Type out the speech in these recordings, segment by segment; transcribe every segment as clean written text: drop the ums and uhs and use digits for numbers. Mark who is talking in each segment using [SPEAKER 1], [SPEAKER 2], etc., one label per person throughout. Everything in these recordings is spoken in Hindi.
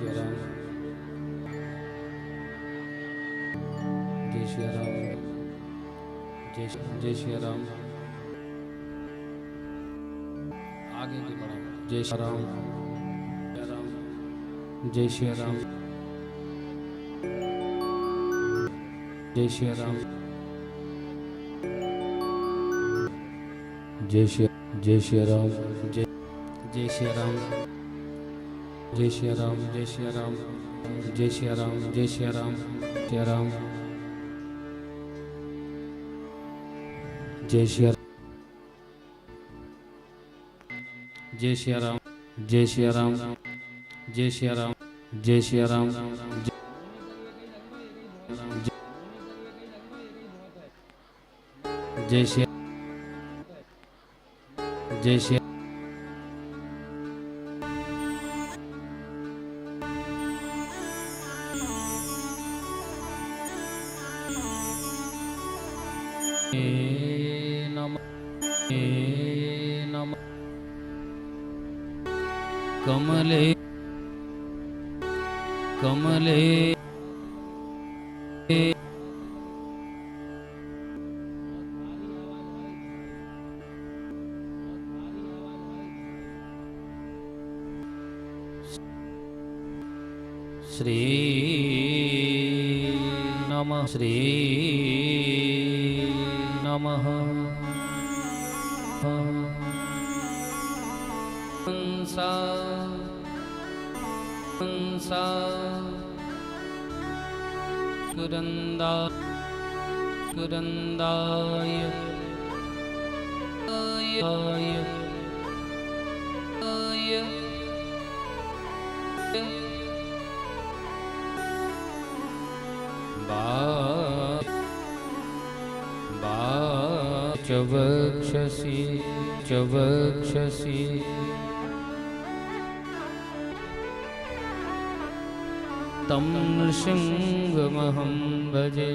[SPEAKER 1] श्री राम, जय श्री राम, जय श्री राम। आगे की बढ़ो। जय श्री राम, जय श्री राम, जय श्री राम, जय श्री राम, जय श्री राम, जय श्री राम, जय श्री राम, जय श्री राम, जय श्री राम, जय राम, जय श्री राम, जय श्री राम, जय श्री राम, जय श्री राम, जय श्री राम, जय श्री, जय श्री, नमः कमले कमले श्री नमः, श्री नमः। हंसा हंसा कुरंदा कुरंदाय आय आय आय चवक्षसि चवक्षसि तं नृसिंहमहं भजे।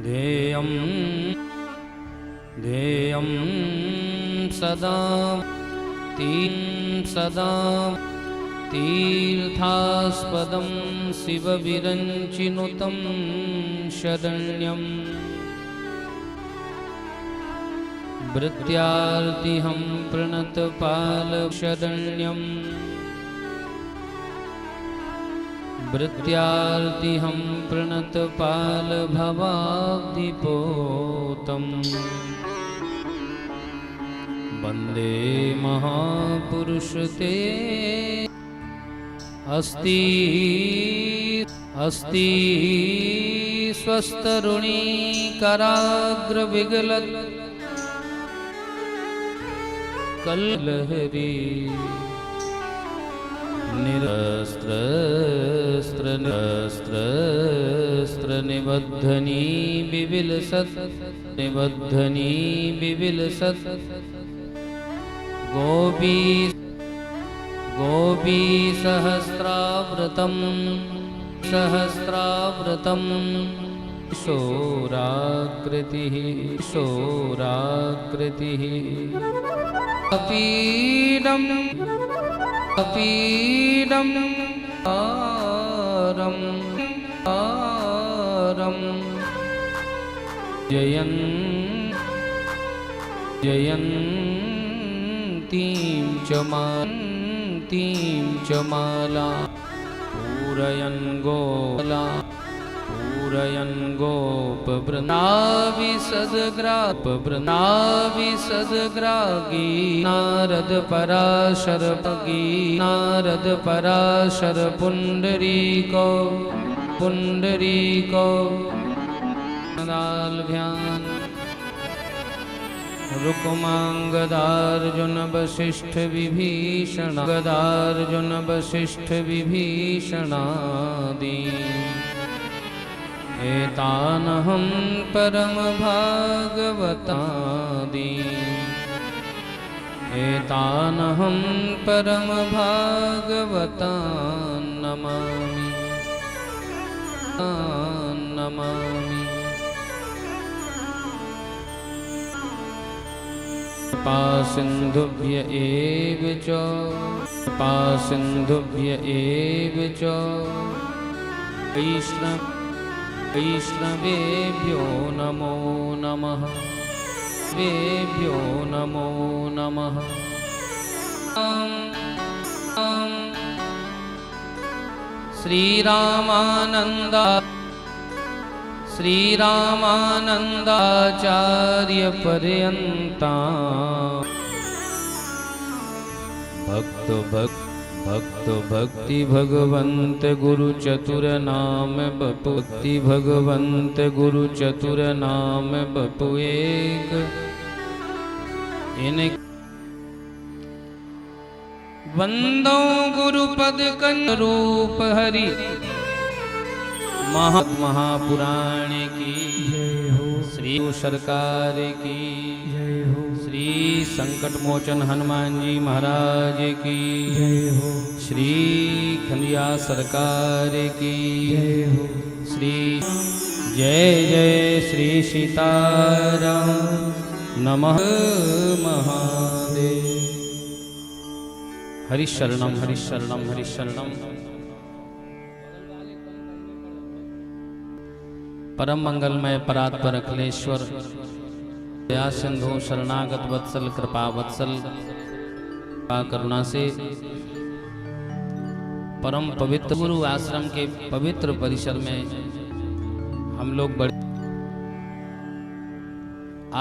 [SPEAKER 1] ध्येयं ध्येयं सदा सदा तीर्थास्पदं शिवविरञ्चिनुतं शरण्यं भृत्यार्तिहं प्रणतपालशरण्यं भृत्यार्तिहं प्रणतपालभवाब्धिपोतम् वन्दे महापुरुष ते अस्ति अस्ति स्वस्तरुणी कराग्रविगलत् कल्लहरी निरस्त्र निबद्धनी बिबिलसत् निबद्धनी बिबिलसत् गोपी गोपी सहस्रावृतं सहस्रावृतं शोराकृतिः शोराकृतिः अपीडं अपीडं आरं आरं जयन् जयन् तीं च माला पूरयन् गोला पूरयन् गोपवृन्दाविसद्ग्रागी नारद पराशर पुंडरीको पुंडरीको नालभ्यान् रुक्मांगदार्जुन वसिष्ठ विभीषण गदार्जुन वसिष्ठ विभीषणादि एतानहं परम भागवतादि एतानहं परम भागवतान् नमामि नमामि कृपासिन्धुभ्य एव च कृपासिन्धुभ्य एव च वैष्णवेभ्यो नमो नमः वेभ्यो नमो नमः। श्रीरामानन्दाचार्य पर्यन्ता भक्त भक्ति भगवंत गुरु चतुर नाम भक्ति भगवंत गुरु चतुर नाम बपु एक इन वंदो गुरुपद कंद रूप हरि महापुराण की श्री सरकार की श्री संकट मोचन हनुमान जी महाराज की श्री खंडिया सरकार की श्री जय जय श्री सीताराम नमः महादेव। हरिशरणम हरिशरणम हरिशरणम। परम मंगलमय परात्पर अखिलेश्वर दया सिंधु शरणागत वत्सल कृपा वत्सल करुणा से परम पवित्र गुरु आश्रम के पवित्र परिसर में हम लोग बड़े।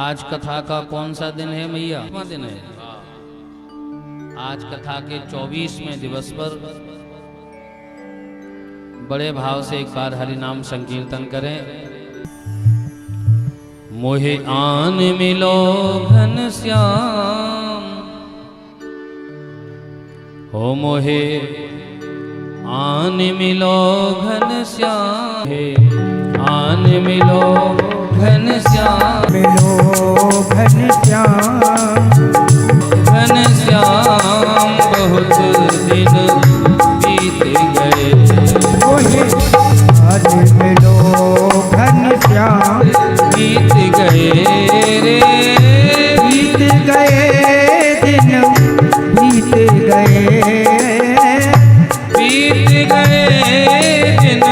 [SPEAKER 1] आज कथा का कौन सा दिन है भैया? दिन है आज कथा के 24वें दिवस पर बड़े भाव से एक बार हरि नाम संकीर्तन करें। मोहे आन मिलो घन श्याम हो मोहे आन मिलो घन श्याम आन मिलो घन श्याम
[SPEAKER 2] मिलो घन श्याम
[SPEAKER 1] घन श्याम बहुत दिन बीत गए
[SPEAKER 2] आज मिलो घन श्याम
[SPEAKER 1] बीत गए रे
[SPEAKER 2] बीत गए दिन बीत गए
[SPEAKER 1] बीत गए दिन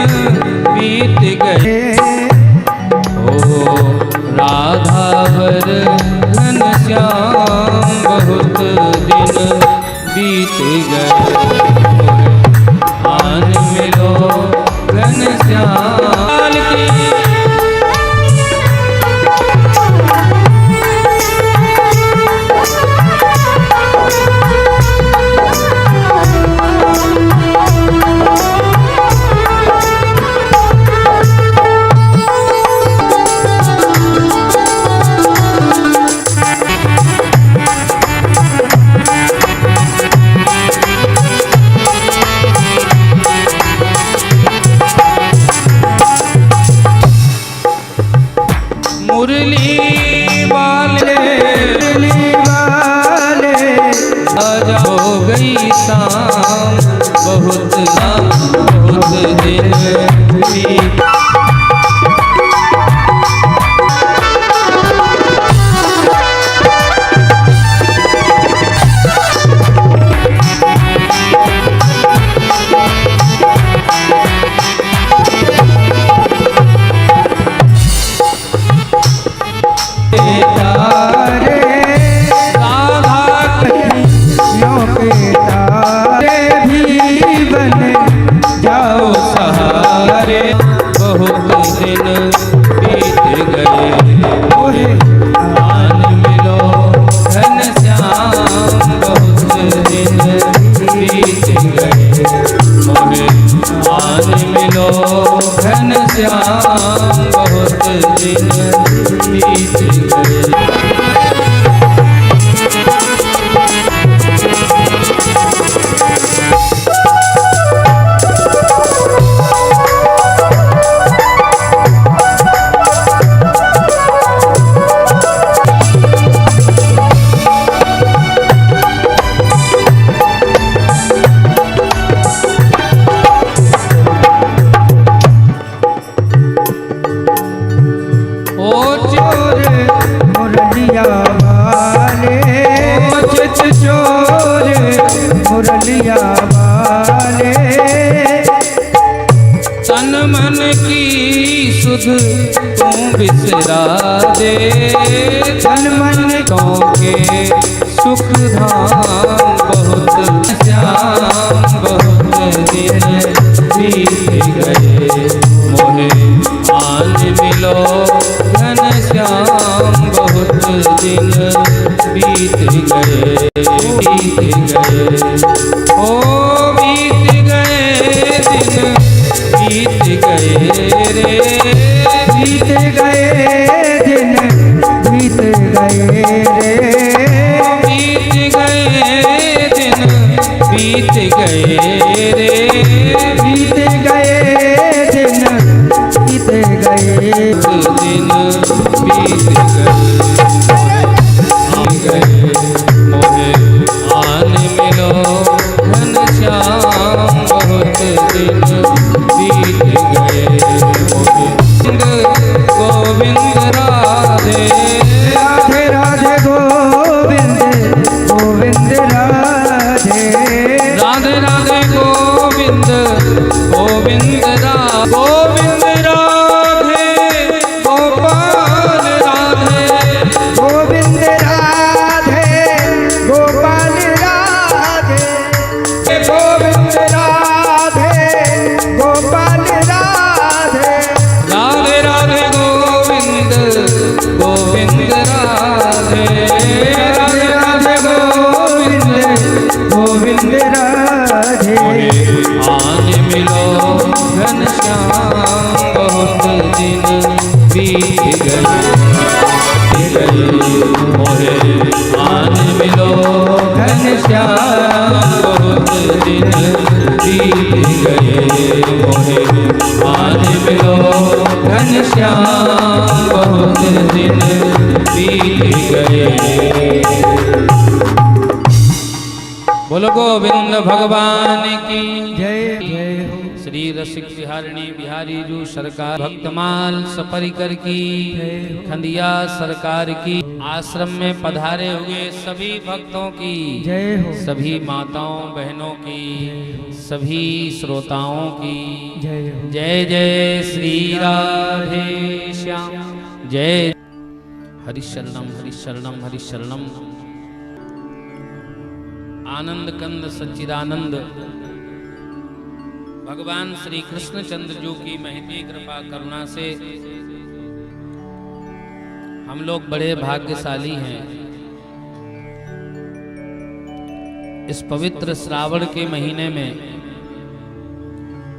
[SPEAKER 1] बीत गए ओ राधावर घन श्याम बहुत दिन बीत गए आन मिलो घन श्याम की मुरली वाले आजा हो गई शाम बहुत दिन बीत
[SPEAKER 2] मुरलिया वाले
[SPEAKER 1] तू बिसरा दे,
[SPEAKER 2] तन मन
[SPEAKER 1] के सुख धाम बहुत श्याम, बहुत दिन बीत गए मोहे आन मिलो घन श्याम, बहुत दिन बीत गए, बीत गए, ओ बीत गए दिन, बीत गए रे,
[SPEAKER 2] बीत गए दिन, बीत गए रे,
[SPEAKER 1] बीत गए दिन, बीत गए रे,
[SPEAKER 2] बीत गए दिन, बीत गए
[SPEAKER 1] दिन बीत गए मोहे आन मिलो घन श्याम, बहुत दिन बीत गए मोहे गोविंद राधे,
[SPEAKER 2] राधे राधे गोविंद गोविंद राधे,
[SPEAKER 1] राधे राधे गोविंद गोविंद राधे, गोविंद राधे गोपाल राधे,
[SPEAKER 2] गोविंद राधे गोपाल राधे, गोविंद राधे गोपाल राधे,
[SPEAKER 1] राधे राधे गोविंद गोविंद राधे,
[SPEAKER 2] राधे राधे गोविंद गोविंद राधे,
[SPEAKER 1] आन मिलो घन श्याम, बहुत दिन बीत गए, मोहे आन मिलो घन श्याम, बहुत दिन बीत गए मोहे आन मिलो घन श्याम, बहुत दिन बीत गए। बोलो गोविंद भगवान की
[SPEAKER 2] जय जय हो,
[SPEAKER 1] श्री रसिक बिहारिणी बिहारी जू सरकार, भक्तमाल सपरिकर की, खंडिया सरकार की, आश्रम में पधारे हुए सभी भक्तों की,
[SPEAKER 2] जय हो,
[SPEAKER 1] सभी माताओं बहनों की, सभी श्रोताओं की
[SPEAKER 2] जय हो,
[SPEAKER 1] जय जय श्री राधे श्याम, जय हरिशरणम हरिशरणम हरिशरणम। आनंद कंद सच्चिदानंद भगवान श्री कृष्ण चंद्र जी की महती कृपा करुणा से हम लोग बड़े भाग्यशाली हैं। इस पवित्र श्रावण के महीने में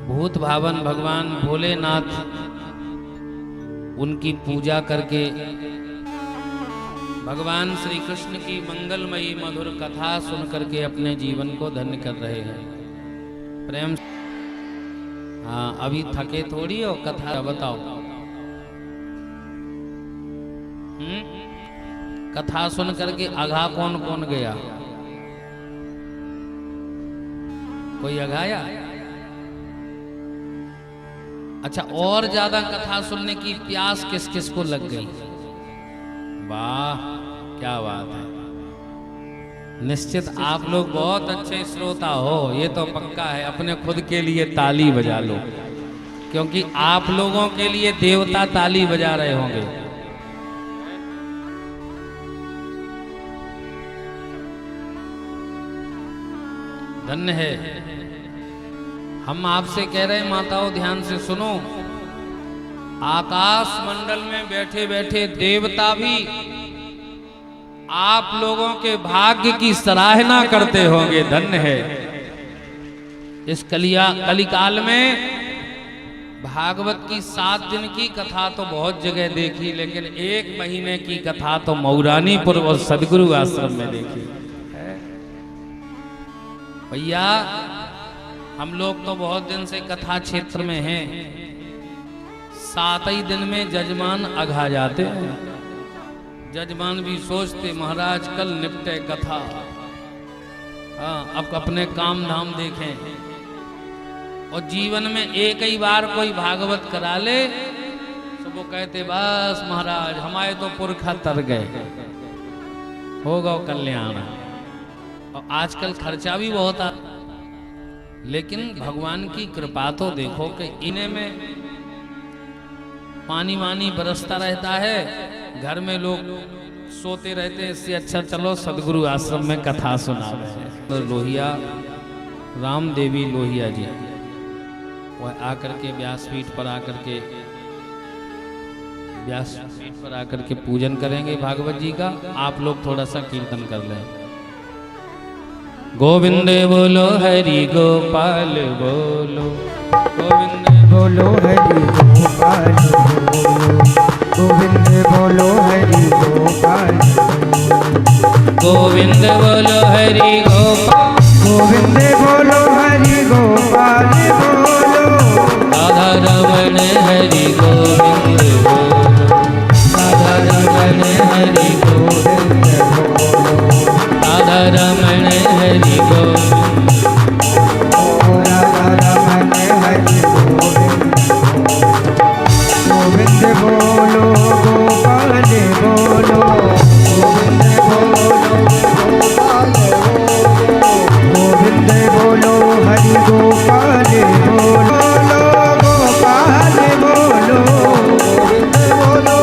[SPEAKER 1] भूत भावन भगवान भोलेनाथ उनकी पूजा करके भगवान श्री कृष्ण की मंगलमयी मधुर कथा सुन करके अपने जीवन को धन्य कर रहे हैं। प्रेम से हाँ, अभी थके थोड़ी हो, कथा बताओ। कथा सुन करके आघा कौन कौन गया? कोई अघाया? अच्छा, और ज्यादा कथा सुनने की प्यास किस किस को लग गई? वाह, क्या बात है। निश्चित आप लोग बहुत अच्छे श्रोता हो, ये तो पक्का है। अपने खुद के लिए ताली बजा लो, क्योंकि आप लोगों के लिए देवता ताली बजा रहे होंगे। धन्य है। हम आपसे कह रहे हैं माताओं, ध्यान से सुनो। आकाश मंडल में बैठे बैठे देवता भी आप लोगों के भाग्य की सराहना करते होंगे। धन्य है। इस कलिकाल में भागवत की 7 दिन की कथा तो बहुत जगह देखी, लेकिन 1 महीने की कथा तो मऊरानीपुर और सदगुरु आश्रम में देखी। भैया, हम लोग तो बहुत दिन से कथा क्षेत्र में हैं। 7 ही दिन में जजमान अघा जाते हैं। जजमान भी सोचते महाराज कल निपटे कथा, हाँ अब अपने काम धाम देखें। और जीवन में एक ही बार कोई भागवत करा ले तो वो कहते बस महाराज हमारे तो पुरखा तर गए, होगा कल्याण। और आजकल खर्चा भी बहुत आ, लेकिन भगवान की कृपा तो देखो कि इन्हें में पानी वानी बरसता रहता है, घर में लोग सोते रहते हैं, इससे अच्छा चलो सदगुरु आश्रम में कथा सुना रहे। तो लोहिया राम देवी लोहिया जी वह आकर के व्यासपीठ पर आकर के पूजन करेंगे भागवत जी का। आप लोग थोड़ा सा कीर्तन कर लें। गोविंद बोलो हरि गोपाल बोलो, गोविंद
[SPEAKER 2] बोलो हरि गोपाल बोलो, गोविंद बोलो हरि गोपाल,
[SPEAKER 1] गोविंद बोलो हरि गोपाल,
[SPEAKER 2] गोविंद बोलो हरि गोपाल बोलो,
[SPEAKER 1] राधा रमण हरि गोविंद बोलो, राधा रमण हरि गोविंद बोलो, राधा रमण हरि गोविंद,
[SPEAKER 2] राधा रमण हरि गोविंद, गोविंद बोलो गोपाल बोलो, गोविंद बोलो गोपाल बोलो, गोविंद बोलो हरि गोपाल बोलो, गोपाल बोलो, गोविंद बोलो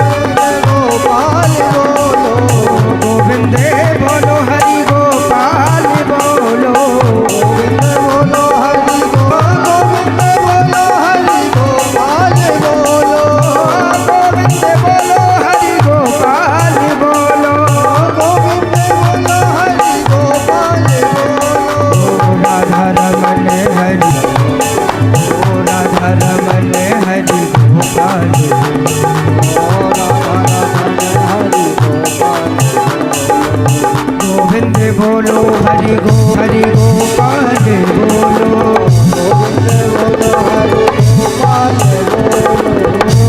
[SPEAKER 2] गोपाल बोलो, गोविंद बोलो हरि गोपाल बोलो, गोविंद बोलो हरि गोविंद बोलो हरि गोपाल बोलो, गोविंद बोलो हरि गोपाल बोलो, गोविंद बोलो हरि गोपाल बोलो, राधा रमण हरि, राधा रमण हरि गोपाल, राधा रमण हरि गोपाल, गोविंद बोलो हरि गोपाल बोलो, गोविंद बोलो हरि गोपाल बोलो,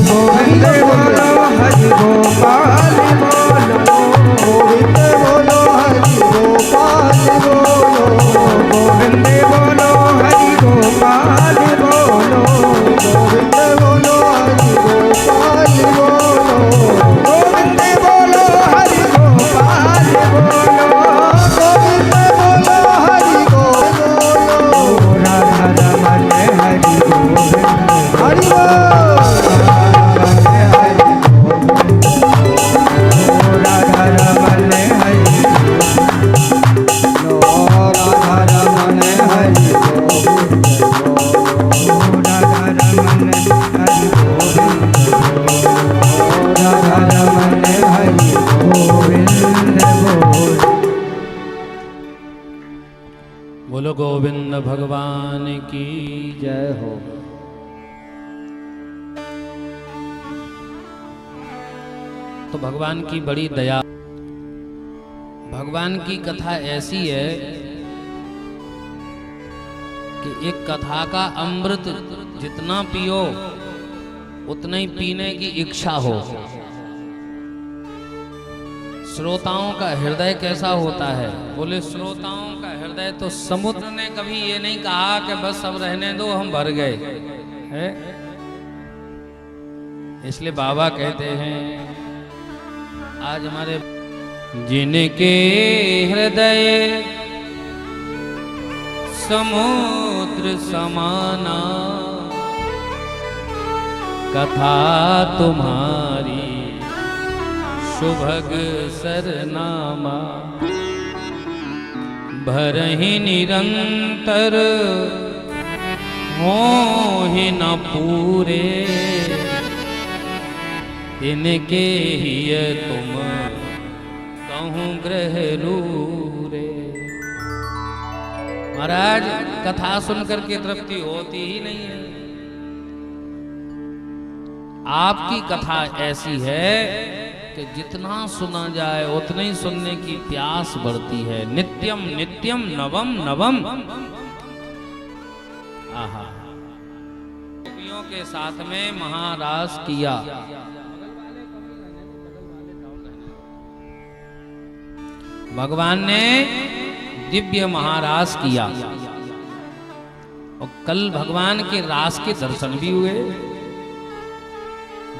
[SPEAKER 2] गोविंद बोलो हरि गोपाल बोलो, गोविंद बोलो हरि गोपाल बोलो, गोविंद बोलो हरि गोपाल बोलो, गोविंद बोलो हरि गोपाल बोलो, गोविंद बोलो हरि गोपाल बोलो, गोविंद बोलो हरि गोपाल बोलो, राधा रमण हरि गोविंद हरि राधा रमण हरि, राधा रमण हरि गोविंद, राधा रमण हरि गोविंद, राधा रमण हरि गोविंद
[SPEAKER 1] बोलो गोविंद भगवान की
[SPEAKER 2] जय हो।
[SPEAKER 1] तो भगवान की बड़ी दया, भगवान की कथा ऐसी है कि एक कथा का अमृत जितना पियो उतना ही पीने की इच्छा हो। श्रोताओं का हृदय कैसा होता है? बोले श्रोताओं का हृदय तो समुद्र ने कभी ये नहीं कहा कि बस अब रहने दो हम भर गए है। इसलिए बाबा कहते हैं आज हमारे जिनके हृदय समुद्र समाना, कथा तुम्हारी शुभग सरनामा, भरहि निरंतर हो ही न पूरे, इनके ही तुम कहूँ ग्रह रूरे। महाराज कथा सुनकर के तृप्ति होती ही नहीं है। आपकी कथा ऐसी है कि जितना सुना जाए उतना ही सुनने की प्यास बढ़ती है। नित्यम नित्यम नवम नवम। आहा, गोपियों के साथ में महारास किया। भगवान ने दिव्य महारास किया और कल भगवान के रास के दर्शन भी हुए।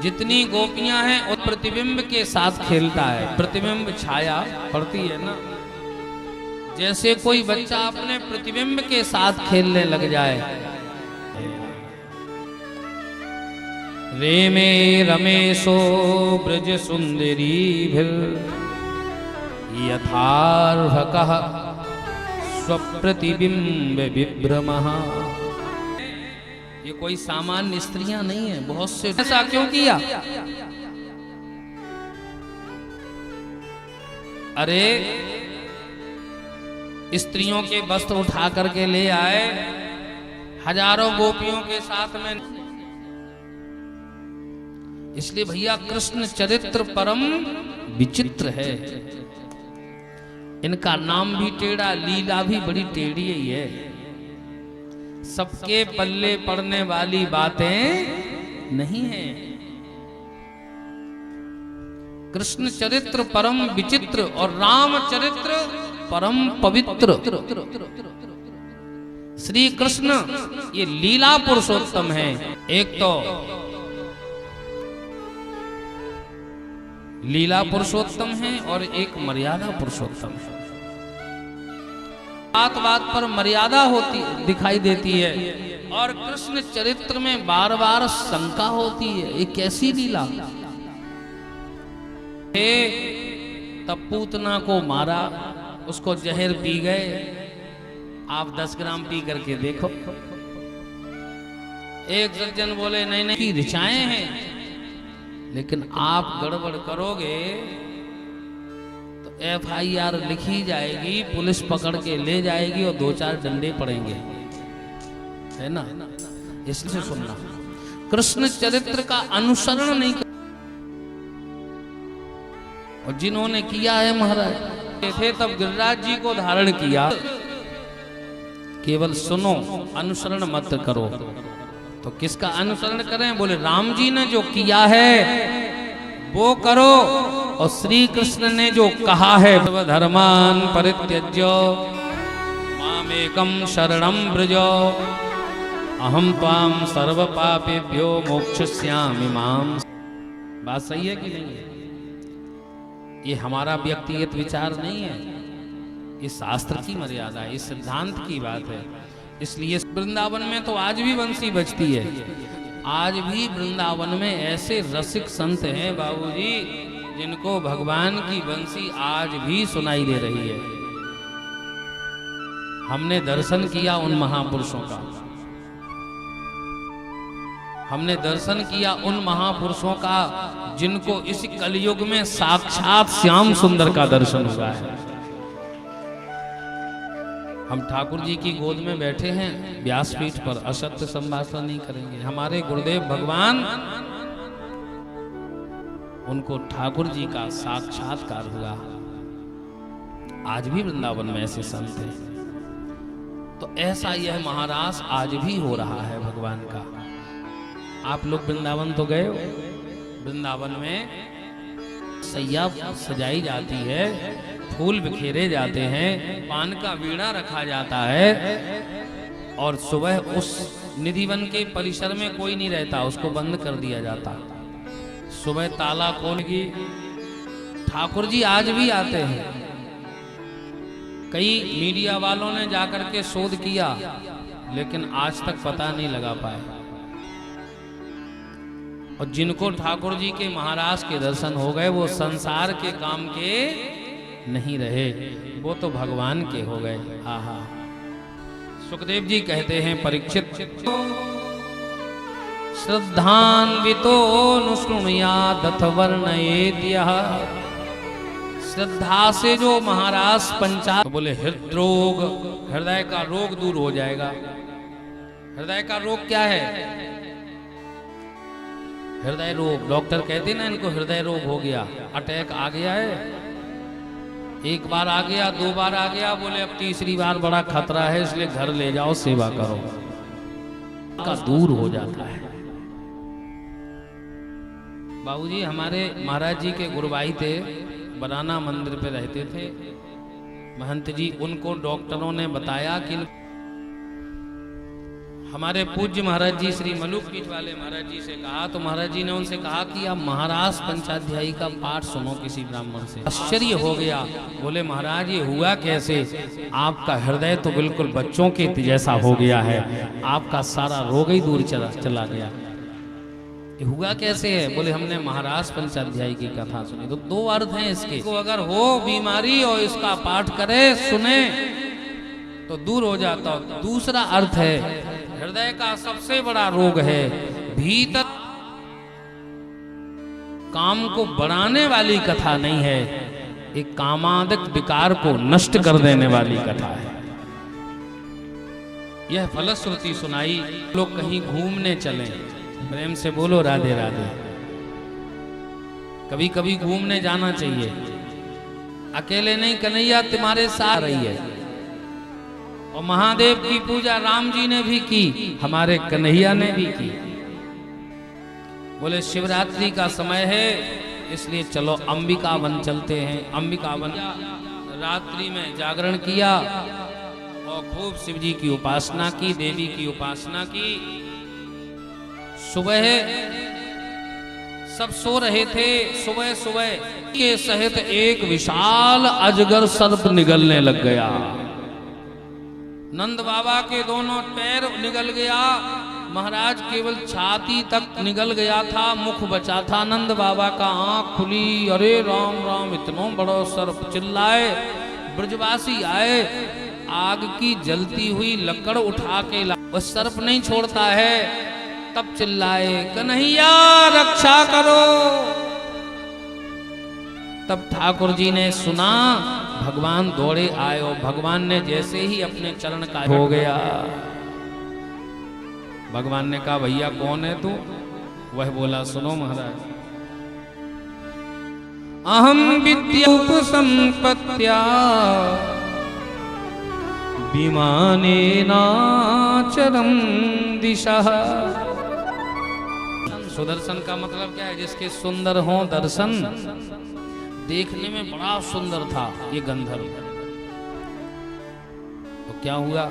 [SPEAKER 1] जितनी गोपियां हैं वो प्रतिबिंब के साथ खेलता है। प्रतिबिंब छाया पड़ती है ना, जैसे कोई बच्चा अपने प्रतिबिंब के साथ खेलने लग जाए। रेमे रमेशो ब्रज सुंदरी भिर यथार्भकः स्वप्रतिबिंब विभ्रमः। ये कोई सामान्य स्त्रियां नहीं है, बहुत से। ऐसा क्यों किया? अरे स्त्रियों के वस्त्र उठा करके ले आए, हजारों गोपियों के साथ में। इसलिए भैया कृष्ण चरित्र परम विचित्र है। इनका नाम भी टेढ़ा, लीला भी बड़ी टेढ़ी ही है। सबके पल्ले पड़ने वाली बातें नहीं है। कृष्ण चरित्र परम विचित्र और राम चरित्र परम पवित्र। श्री कृष्ण ये लीला पुरुषोत्तम है। एक तो लीला पुरुषोत्तम है और एक मर्यादा पुरुषोत्तम है। बात बात पर मर्यादा होती दिखाई देती है और कृष्ण चरित्र में बार बार शंका होती है। ये कैसी लीला? तब पूतना को मारा, उसको जहर पी गए। आप 10 ग्राम पी करके देखो। एक सज्जन बोले नहीं नहीं ऋचाएं हैं, लेकिन आप गड़बड़ करोगे तो FIR लिखी जाएगी, पुलिस पकड़ के ले जाएगी और 2-4 डंडे पड़ेंगे, है ना? इसलिए सुनना, कृष्ण चरित्र का अनुसरण नहीं कर। और जिन्होंने किया है महाराज थे तब गिरिराज जी को धारण किया। केवल सुनो, अनुसरण मत करो। तो किसका अनुसरण करें? बोले राम जी ने जो किया है वो करो, और श्री कृष्ण ने जो कहा है धर्मान परित्यज्य मामेकं शरणं व्रज अहम त्वाम सर्व पापेभ्यो मोक्षयिष्यामि माम। बात सही है कि नहीं है? ये हमारा व्यक्तिगत विचार नहीं है, ये शास्त्र की मर्यादा है, इस सिद्धांत की बात है। इसलिए वृंदावन में तो आज भी बंसी बजती है। आज भी वृंदावन में ऐसे रसिक संत हैं बाबूजी, जिनको भगवान की बंसी आज भी सुनाई दे रही है। हमने दर्शन किया उन महापुरुषों का, हमने दर्शन किया उन महापुरुषों का जिनको इस कलयुग में साक्षात श्याम सुंदर का दर्शन हुआ है। हम ठाकुर जी की गोद में बैठे हैं व्यासपीठ पर, असत्य संभाषण नहीं करेंगे। हमारे गुरुदेव भगवान, उनको ठाकुर जी का साक्षात्कार हुआ। आज भी वृंदावन में ऐसे संत हैं। तो ऐसा यह महारास आज भी हो रहा है भगवान का। आप लोग वृंदावन तो गए हो? वृंदावन में सैया सजाई जाती है, फूल बिखेरे जाते हैं, पान का वीणा रखा जाता है, और सुबह उस निधिवन के परिसर में कोई नहीं रहता, उसको बंद कर दिया जाता। सुबह ताला खोल के ठाकुर जी आज भी आते हैं। कई मीडिया वालों ने जाकर के शोध किया, लेकिन आज तक पता नहीं लगा पाए। और जिनको ठाकुर जी के महाराज के दर्शन हो गए, वो संसार के काम के नहीं रहे, वो तो भगवान के हो गए। आहा, सुखदेव जी कहते हैं परीक्षित, श्रद्धान्वितो नुशृणुयादथ वर्णयेत् यः। श्रद्धा से जो महाराज पंचा, तो बोले हृदरोग, हृदय का रोग दूर हो जाएगा। हृदय का रोग क्या है? हृदय रोग। डॉक्टर कहते ना इनको हृदय रोग हो गया, अटैक आ गया है। एक बार आ गया, 2 बार आ गया, बोले अब 3री बार बड़ा खतरा है, इसलिए घर ले जाओ, सेवा करो, का दूर हो जाता है। बाबूजी हमारे महाराज जी के गुरुभाई थे, बराना मंदिर पे रहते थे महंत जी। उनको डॉक्टरों ने बताया कि हमारे पूज्य महाराज जी श्री मलुक पीठ वाले महाराज जी से कहा, तो महाराज जी ने उनसे कहा कि आप महाराज पंचाध्यायी का पाठ सुनो किसी ब्राह्मण से। आश्चर्य हो गया, बोले महाराज ये हुआ कैसे? आपका हृदय तो बिल्कुल बच्चों के जैसा हो गया है, आपका सारा रोग ही दूर चला गया। ये हुआ कैसे है? बोले हमने महाराज पंचाध्याय की कथा सुनी। तो दो अर्थ हैं इसके, को अगर हो बीमारी और इसका पाठ करे सुने तो दूर हो जाता। दूसरा अर्थ है हृदय का सबसे बड़ा रोग है, भीतर काम को बढ़ाने वाली कथा नहीं है, एक कामादिक विकार को नष्ट कर देने वाली कथा है। यह फलश्रुति सुनाई। लोग कहीं घूमने चले, प्रेम से बोलो राधे राधे। कभी कभी घूमने जाना चाहिए, अकेले नहीं, कन्हैया तुम्हारे साथ रही है। और महादेव की पूजा राम जी ने भी की, हमारे कन्हैया ने भी की। बोले शिवरात्रि का समय है, इसलिए चलो अंबिका वन चलते हैं। अंबिका वन रात्रि में जागरण किया और खूब शिव जी की उपासना की, देवी की उपासना की। सुबह सब सो रहे थे, सुबह सुबह के सहित एक विशाल अजगर सर्प निगलने लग गया। नंद बाबा के दोनों पैर निगल गया, महाराज केवल छाती तक निगल गया था, मुख बचा था। नंद बाबा का आंख खुली, अरे राम राम, इतना बड़ा सर्प। चिल्लाए, ब्रजवासी आए, आग की जलती हुई लकड़ उठा के वह सर्प नहीं छोड़ता है। तब चिल्लाए, कन्हैया रक्षा करो। तब ठाकुर जी ने सुना, भगवान दौड़े आए और भगवान ने जैसे ही अपने चरण का हो गया, भगवान ने कहा भैया कौन है तू? वह बोला सुनो महाराज, अहम विद्योप संपत्त्या विमाने नाचरम दिशः। सुदर्शन का मतलब क्या है? जिसके सुंदर हो दर्शन। देखने में बड़ा सुंदर था ये गंधर्व। तो क्या हुआ?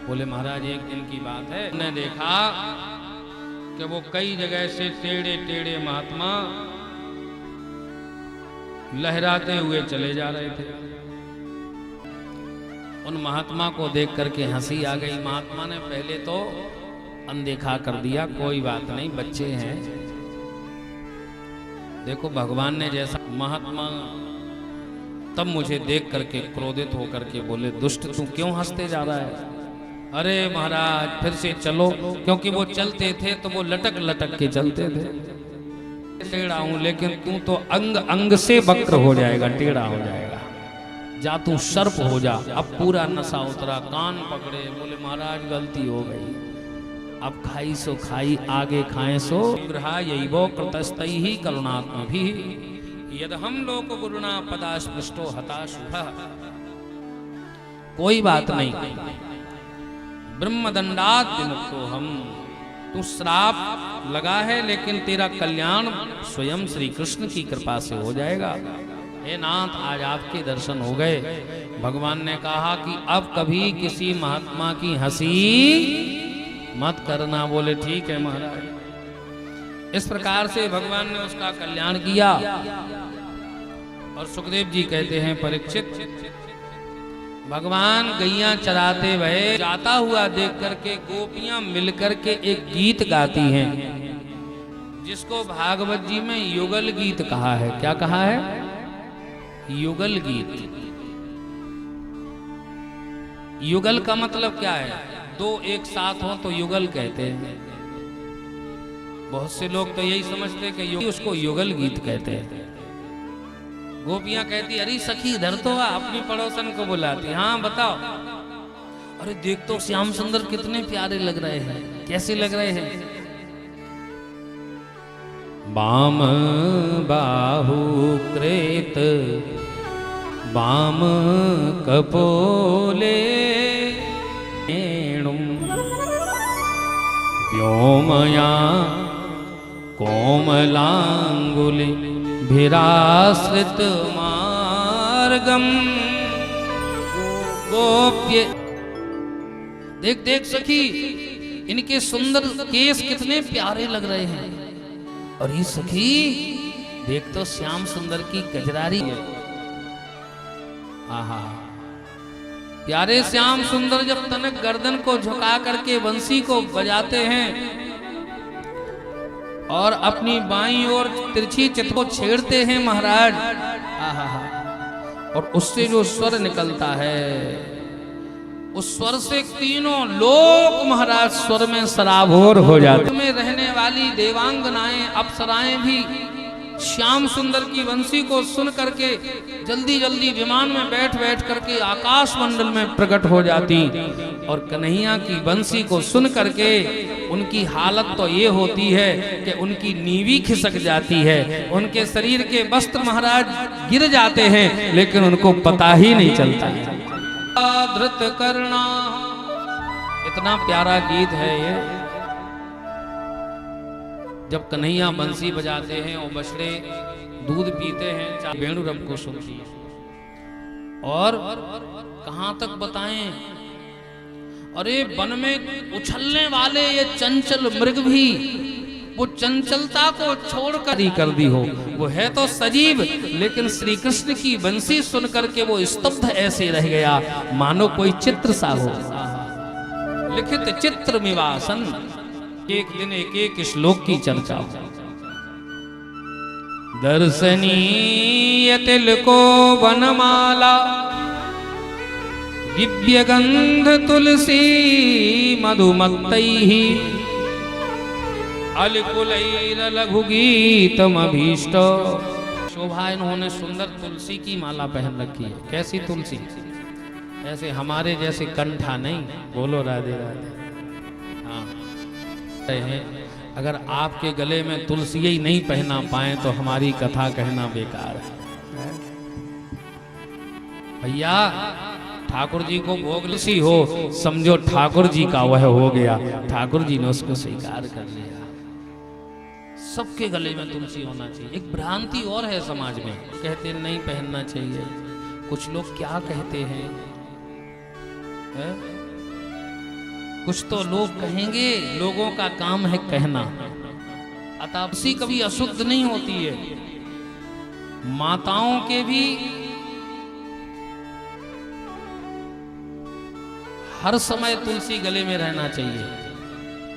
[SPEAKER 1] बोले महाराज एक दिन की बात है, हमने देखा कि वो कई जगह से टेढ़े टेढ़े महात्मा लहराते हुए चले जा रहे थे। उन महात्मा को देख करके हंसी आ गई। महात्मा ने पहले तो अनदेखा कर दिया, कोई बात नहीं, बच्चे हैं। देखो भगवान ने जैसा, महात्मा तब मुझे देख करके क्रोधित होकर के बोले, दुष्ट तू क्यों हंसते जा रहा है? अरे महाराज फिर से चलो, क्योंकि वो चलते थे तो वो लटक लटक के चलते थे। टेढ़ा हूं लेकिन तू तो अंग अंग से वक्र हो जाएगा, टेढ़ा हो जाएगा। जा तू सर्प हो जा। अब पूरा नशा उतरा, कान पकड़े, बोले महाराज गलती हो गई, अब खाई सो खाई, आगे खाए सो ग्रहा यही वो कृतस्तैहि करुणात्म भी यद हम लोग गुरुणा पदास्पृष्टो हताशुभः। कोई बात नहीं, ब्रह्मदंडात विमुक्तो हम। तू श्राप लगा है लेकिन तेरा कल्याण स्वयं श्री कृष्ण की कृपा से हो जाएगा। हे नाथ आज आपके दर्शन हो गए। भगवान ने कहा कि अब कभी किसी महात्मा की हंसी मत करना। बोले ठीक है महाराज। इस प्रकार से भगवान ने उसका कल्याण किया। और सुखदेव जी कहते हैं, परीक्षित भगवान गैया चराते हुए जाता हुआ देख करके गोपियां मिलकर के एक गीत गाती हैं, जिसको भागवत जी में युगल गीत कहा है। क्या कहा है? युगल गीत। युगल का मतलब क्या है? दो एक साथ हो तो युगल कहते हैं। बहुत से लोग तो यही समझते कि उसको युगल गीत कहते हैं। गोपियां कहती, अरे सखी इधर तो आ, अपनी पड़ोसन को बुलाती। हाँ बताओ। अरे देख तो श्याम सुंदर कितने प्यारे लग रहे हैं। कैसे लग रहे हैं? बाम बाहु कृत बाम कपोले व्योमया कोमलांगुलि भिराश्रित मार्गम गोप्य। देख देख सखी, इनके सुंदर केस कितने प्यारे लग रहे हैं। और ये सखी देख तो श्याम सुंदर की गजरारी है। आहा, प्यारे श्याम सुंदर जब तनक गर्दन को झुका करके बंसी को बजाते हैं और अपनी बाईं ओर तिरछी चित को छेड़ते हैं महाराज। आहा, और उससे जो स्वर निकलता है, उस स्वर से तीनों लोक महाराज स्वर में सराबोर हो जाते। में रहने वाली देवांगनाएं, अप्सराएं भी श्याम सुंदर की बंसी को सुन करके जल्दी जल्दी विमान में बैठ बैठ करके आकाश मंडल में प्रकट हो जाती। और कन्हैया की बंसी को सुन करके उनकी हालत तो ये होती है कि उनकी नीवी खिसक जाती है, उनके शरीर के वस्त्र महाराज गिर जाते हैं, लेकिन उनको पता ही नहीं चलता। धृत करना, इतना प्यारा गीत है ये। जब कन्हैया बंसी बजाते हैं और बछड़े दूध पीते हैं, वेणु रब को सुनती है। और कहां तक बताएं, अरे वन में उछलने वाले ये चंचल मृग भी वो चंचलता को छोड़कर ही कर दी हो। वो है तो सजीव, लेकिन श्री कृष्ण की बंसी सुन करके वो स्तब्ध ऐसे रह गया, मानो कोई चित्र सा हो। लिखित चित्र निवासन, एक दिन एक एक श्लोक की चर्चा हो। दर्शनीय तिलको वनमाला, दिव्य गंध तुलसी मधुमत्तैः, अलकुलैर लघु गीतमभीष्ट। शोभा इन्होंने सुंदर तुलसी की माला पहन रखी है। कैसी तुलसी? ऐसे हमारे जैसे कंठा नहीं। बोलो राधे राधे। हाँ, अगर आपके गले में तुलसी ही नहीं पहना पाए तो हमारी कथा कहना बेकार है। भैया ठाकुर जी को भोग लसी हो, समझो ठाकुर जी का वह हो गया, ठाकुर जी ने उसको स्वीकार कर लिया। सबके गले में तुलसी होना चाहिए। एक भ्रांति और है समाज में, कहते नहीं पहनना चाहिए। कुछ लोग क्या कहते हैं, है? कुछ तो लोग कहेंगे, लोगों का काम है कहना। अतापसी कभी अशुद्ध नहीं होती है। माताओं के भी हर समय तुलसी गले में रहना चाहिए।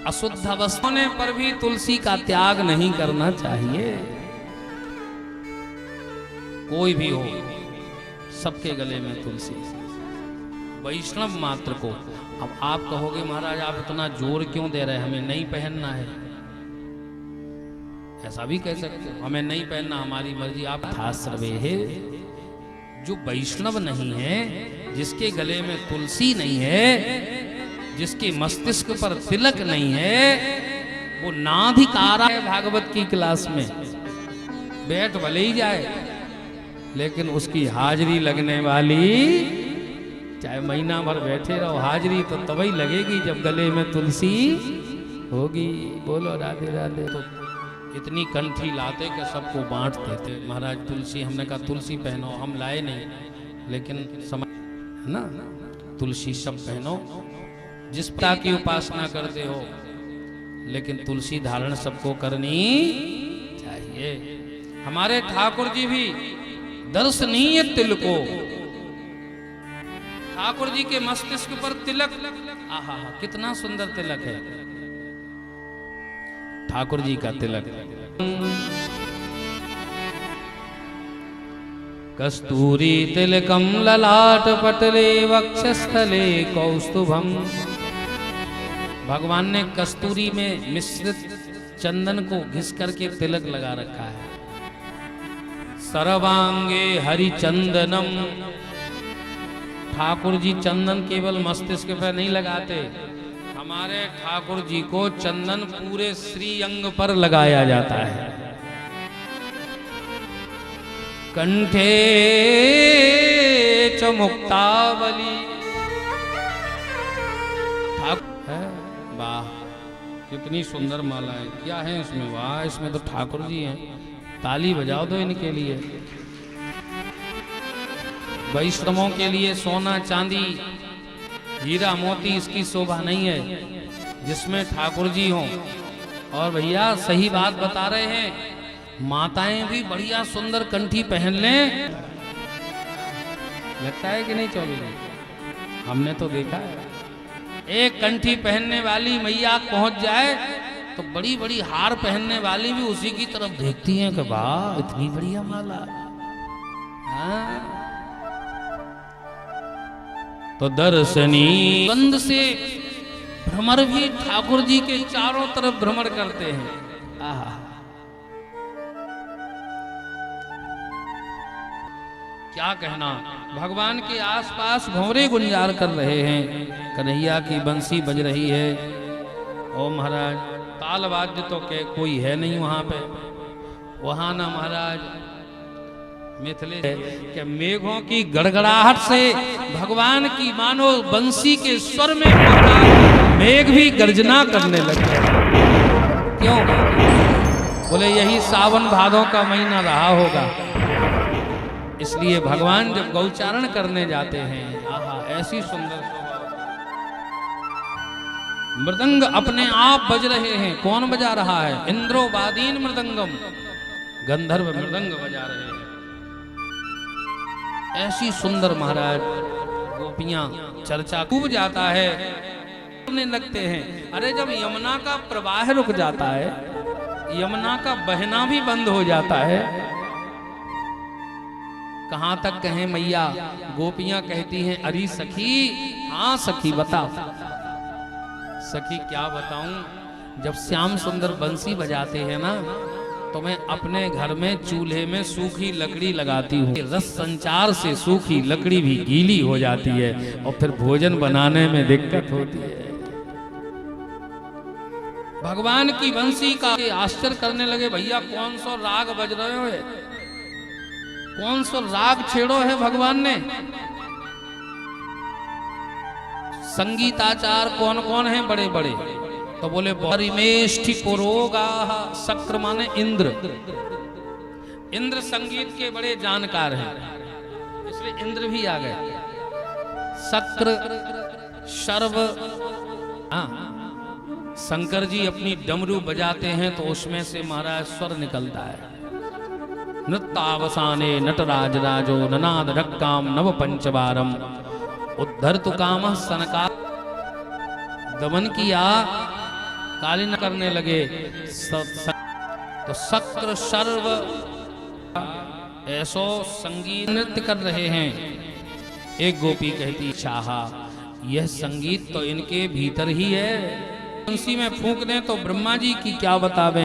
[SPEAKER 1] अशुद्ध अवस्था होने पर भी तुलसी का त्याग नहीं करना चाहिए। कोई भी हो, सबके गले में तुलसी। वैष्णव मात्र को। अब आप कहोगे महाराज आप इतना जोर क्यों दे रहे हैं, हमें नहीं पहनना है। ऐसा भी कह सकते हो, हमें नहीं पहनना, हमारी मर्जी। आप धास्रवे है, जो वैष्णव नहीं है, जिसके गले में तुलसी नहीं है, जिसके मस्तिष्क पर तिलक नहीं है, वो नाधिकारा है। भागवत की क्लास में बैठ भले ही जाए, लेकिन उसकी हाजिरी लगने वाली, चाहे महीना भर बैठे रहो, हाजिरी तो तभी लगेगी जब गले में तुलसी होगी। बोलो राधे राधे। तो इतनी कंठी लाते कि सबको बांट देते। महाराज तुलसी, हमने कहा तुलसी पहनो, हम लाए नहीं, लेकिन समझ है ना, तुलसी सब पहनो। जिस पिता की उपासना करते हो, लेकिन तुलसी धारण सबको करनी चाहिए। हमारे ठाकुर जी भी दर्शनीय तिलको, ठाकुर जी के मस्तिष्क पर तिलक, आहा कितना सुंदर तिलक है ठाकुर जी का तिलक। कस्तूरी तिलकम ललाट पटले वक्षस्थले कौस्तुभम। भगवान ने कस्तूरी में मिश्रित चंदन को घिस करके तिलक लगा रखा है। सर्वांगे हरिचंदनम। ठाकुर जी चंदन केवल मस्तिष्क पर नहीं लगाते, हमारे ठाकुर जी को चंदन पूरे श्री अंग पर लगाया जाता है। कंठे च मुक्तावली। ठाकुर है, वाह कितनी सुंदर माला है। क्या है इसमें? वाह, इसमें तो ठाकुर जी हैं। ताली बजाओ दो इनके लिए। वैष्णवों के लिए सोना चांदी हीरा मोती इसकी शोभा नहीं है, जिसमें ठाकुर जी हों। और भैया सही बात बता रहे हैं, माताएं भी बढ़िया सुंदर कंठी पहन लें, लगता है कि नहीं चौबे? हमने तो देखा है, एक कंठी पहनने वाली मैया पहुंच जाए तो बड़ी बड़ी हार पहनने वाली भी उसी की तरफ देखती हैं कि वाह इतनी बढ़िया माला। हाँ। तो दर्शनी बंद से भ्रमर भी ठाकुर जी के चारों तरफ भ्रमण करते हैं। आहा, क्या कहना, भगवान के आसपास भंवरे गुंजार कर रहे हैं, कन्हैया की बंसी बज रही है। ओ महाराज, ताल वाद्य तो के कोई है नहीं वहां पे। वहां ना महाराज मिथिले के मेघों की गड़गड़ाहट से भगवान की मानो बंसी के स्वर में मेघ भी गर्जना करने लगे। क्यों? बोले यही सावन भादों का महीना रहा होगा, इसलिए भगवान जब गौचारण करने जाते हैं, आहा ऐसी सुंदर मृदंग अपने आप बज रहे हैं। कौन बजा रहा है? इंद्रो वादीन मृदंगम, गंधर्व मृदंग बजा रहे हैं। ऐसी सुंदर महाराज गोपियां, चर्चा खूब जाता है, लगते हैं। अरे जब यमुना का प्रवाह रुक जाता है, यमुना का बहना भी बंद हो जाता है, कहां तक कहें मैया? गोपियां कहती हैं अरे सखी, हाँ सखी बता। सखी क्या बताऊं, जब श्याम सुंदर बंसी बजाते हैं ना, तो मैं अपने घर में चूल्हे में सूखी लकड़ी लगाती हूँ। रस संचार से सूखी लकड़ी भी गीली हो जाती है और फिर भोजन बनाने में दिक्कत होती है। भगवान की बंसी का आश्चर्य करने लगे, भैया कौन सा राग बज रहे हो, कौन सा राग छेड़ो है भगवान ने। संगीताचार कौन कौन है बड़े बड़े? तो बोले परिमेष्ठि पुरोगा, शक्र माने इंद्र। इंद्र संगीत के बड़े जानकार हैं, इसलिए इंद्र भी आ गए। शक्र, शर्व, हाँ, शंकर जी अपनी डमरू बजाते हैं तो उसमें से महाराज स्वर निकलता है। नृत्यावसाने नटराज राजो ननाद रक्काम नव पंचवारम उद्धर्तु कामः सनका। दमन किया, कालीन करने लगे। तो शक्र शर्व ऐसो संगीत नृत्य कर रहे हैं। एक गोपी कहती, शाहा यह संगीत तो इनके भीतर ही है, बंसी में फूंक दें तो ब्रह्मा जी की क्या बतावें।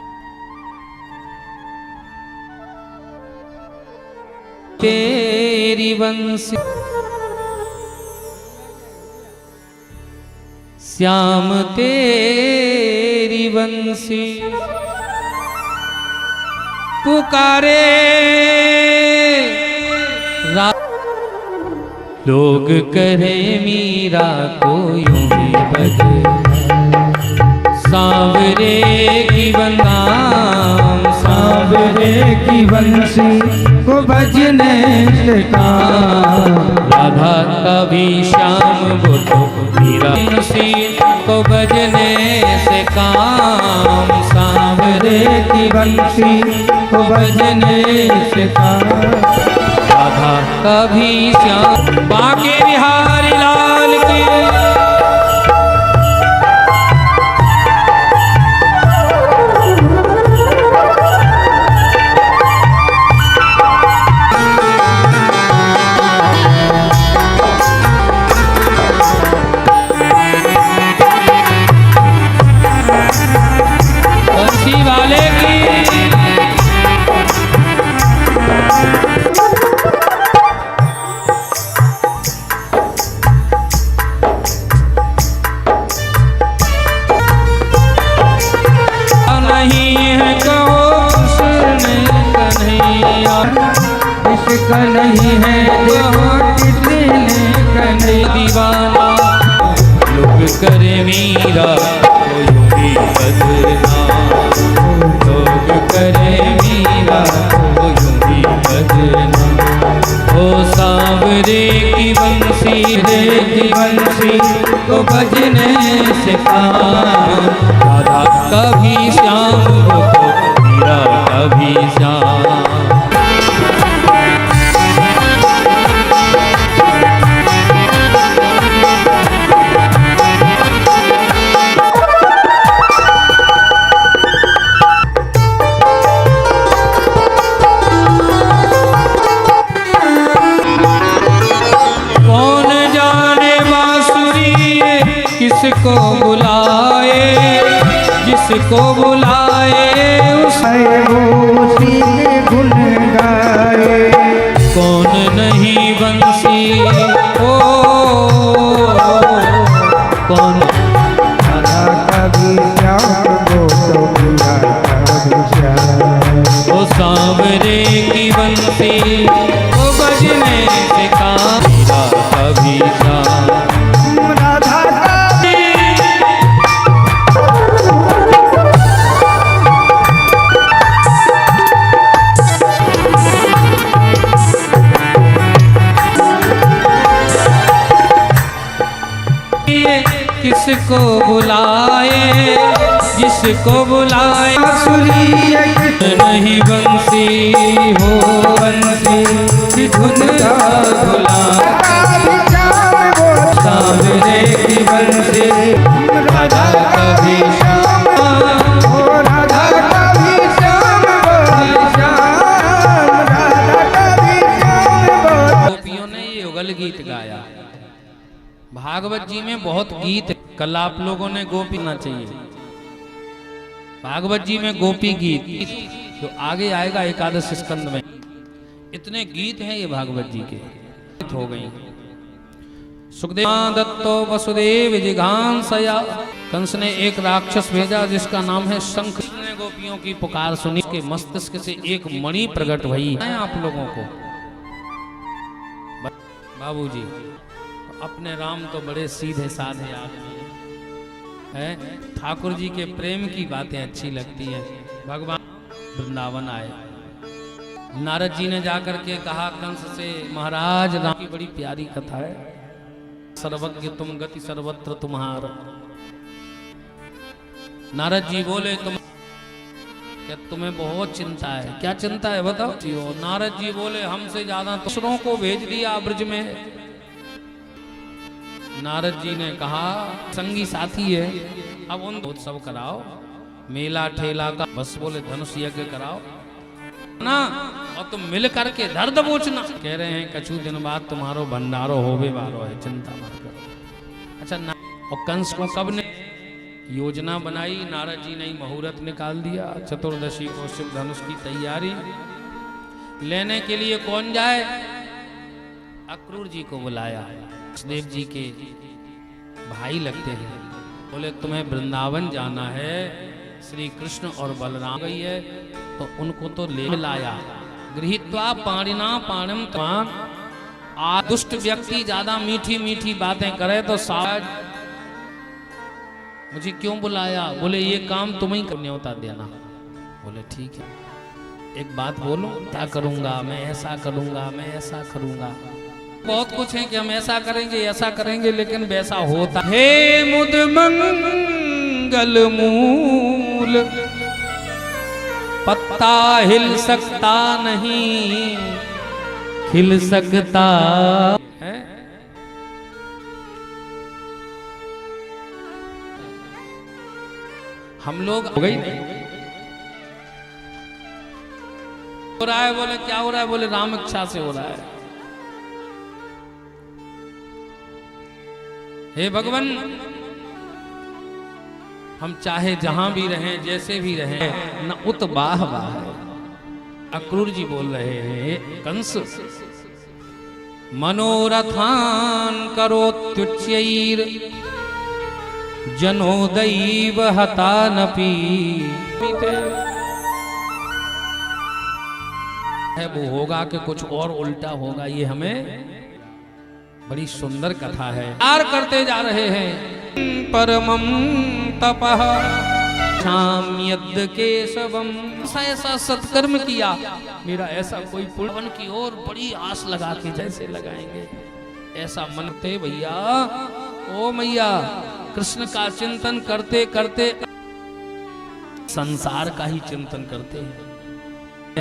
[SPEAKER 1] तेरी बंसी श्याम तेरी बंसी पुकारे लोग करे मीरा को यूं ही बजे। सांवरे की बंदाम,
[SPEAKER 2] सांवरे की बंसी को बजने से काम।
[SPEAKER 1] राधा का भी श्याम वो तो मीरा बंसी को बजने से काम।
[SPEAKER 2] सांवरे की बंसी को बजने से काम।
[SPEAKER 1] राधा का भी श्याम। बाके बिहारी लाल की। वाले की नहीं है कहो उसने कन्हैया,
[SPEAKER 2] इसका नहीं है देखो किसी ने कन्हैया।
[SPEAKER 1] दीवाना लोग करे मीरा को यूं ही बदनाम। लोग करे मीरा को यूं ही बदनाम। ओ सांवरे की बंसी,
[SPEAKER 2] रे की बंसी को बजने से काम।
[SPEAKER 1] राधा कभी श्याम वो तो मीरा कभी श्याम। जिसको बुलाए
[SPEAKER 2] उसी के गुण गाए।
[SPEAKER 1] कौन नहीं बंसी ओ कौन
[SPEAKER 2] राधा कभी श्याम वो तो मेरा कभी श्याम।
[SPEAKER 1] ओ सांवरे की बंसी ओ बजने से काम कभी शाम।
[SPEAKER 2] राधा
[SPEAKER 1] किसको बुलाए जिसको बुलाए
[SPEAKER 2] बांसुरी
[SPEAKER 1] नहीं बंसी हो बंसी की धुन का बुला सांवरे की बंसी राधा कभी शाम।
[SPEAKER 2] राधा कभी श्याम बोल श्याम। राधा कभी श्याम बोल।
[SPEAKER 1] गोपियों ने ये युगल गीत गाया। भागवत जी में बहुत गीत, कल आप लोगों ने गोपी ना चाहिए। भागवत जी में गोपी गीत जो आगे आएगा एकादश स्कंद में, इतने गीत हैं ये भागवत जी के। हो गई सुखदेव दत्तो वसुदेव जिघांसया। कंस ने एक राक्षस भेजा जिसका नाम है शंख। ने गोपियों की पुकार सुनी के मस्तिष्क से एक मणि प्रकट हुई है आप लोगों को। बाबूजी अपने राम तो बड़े सीधे साधे आदमी हैं। ठाकुर जी के प्रेम की बातें अच्छी लगती है। भगवान वृंदावन आए, नारद जी ने जाकर के कहा कंस से, महाराज राम की बड़ी प्यारी कथा है। सर्वज्ञ तुम गति सर्वत्र तुम्हारा। नारद जी बोले तुम क्या तुम्हें बहुत चिंता है? क्या चिंता है बताओ। नारद जी बोले हमसे ज्यादा दूसरों को भेज दिया ब्रज में। नारद जी ने कहा संगी साथी है, अब उन उत्सव कराओ, मेला ठेला का, बस बोले धनुष यज्ञ कराओ ना, और तुम मिल करके धर दबोचना। कह रहे हैं कछु दिन बाद तुम्हारो भंडारो होवे वारो है, चिंता मत करो। अच्छा ना, और कंस को कब ने योजना बनाई? नारद जी ने मुहूर्त निकाल दिया। चतुर्दशी को शिव धनुष की तैयारी लेने के लिए कौन जाए? अक्रूर जी को बुलाया। देव जी के भाई लगते हैं। बोले तुम्हें वृंदावन जाना है, श्री कृष्ण और बलराम गई है तो उनको तो ले लाया। गृहीत्वा पाणिना पाणिम त्वां। आज दुष्ट व्यक्ति ज्यादा मीठी मीठी बातें करे तो साज मुझे क्यों बुलाया? बोले ये काम तुम ही न्योता देना। बोले ठीक है, एक बात बोलो, क्या करूंगा मैं, ऐसा करूंगा मैं, ऐसा करूंगा। बहुत कुछ है कि हम ऐसा करेंगे ऐसा करेंगे, लेकिन वैसा होता है। मुद मंगल मूल पत्ता हिल सकता नहीं, खिल सकता है। हम लोग हो गई नहीं हो रहा है। बोले क्या हो रहा है? बोले राम इच्छा से हो रहा है। हे भगवान, हम चाहे जहां भी रहें, जैसे भी रहें, न उत बाह बाह। अक्रूर जी बोल रहे हैं कंस मनोरथान करोत्युच्चैर जनो दैव हतानपि। है वो होगा कि कुछ और उल्टा होगा, ये हमें बड़ी सुंदर कथा है। प्यार करते जा रहे हैं। परमं तपः शाम यद्य केशवम। ऐसा सत्कर्म किया, मेरा ऐसा कोई पुण्य की ओर बड़ी आस लगा के जैसे लगाएंगे, ऐसा मन थे भैया। ओ मैया, कृष्ण का चिंतन करते करते संसार का ही चिंतन करते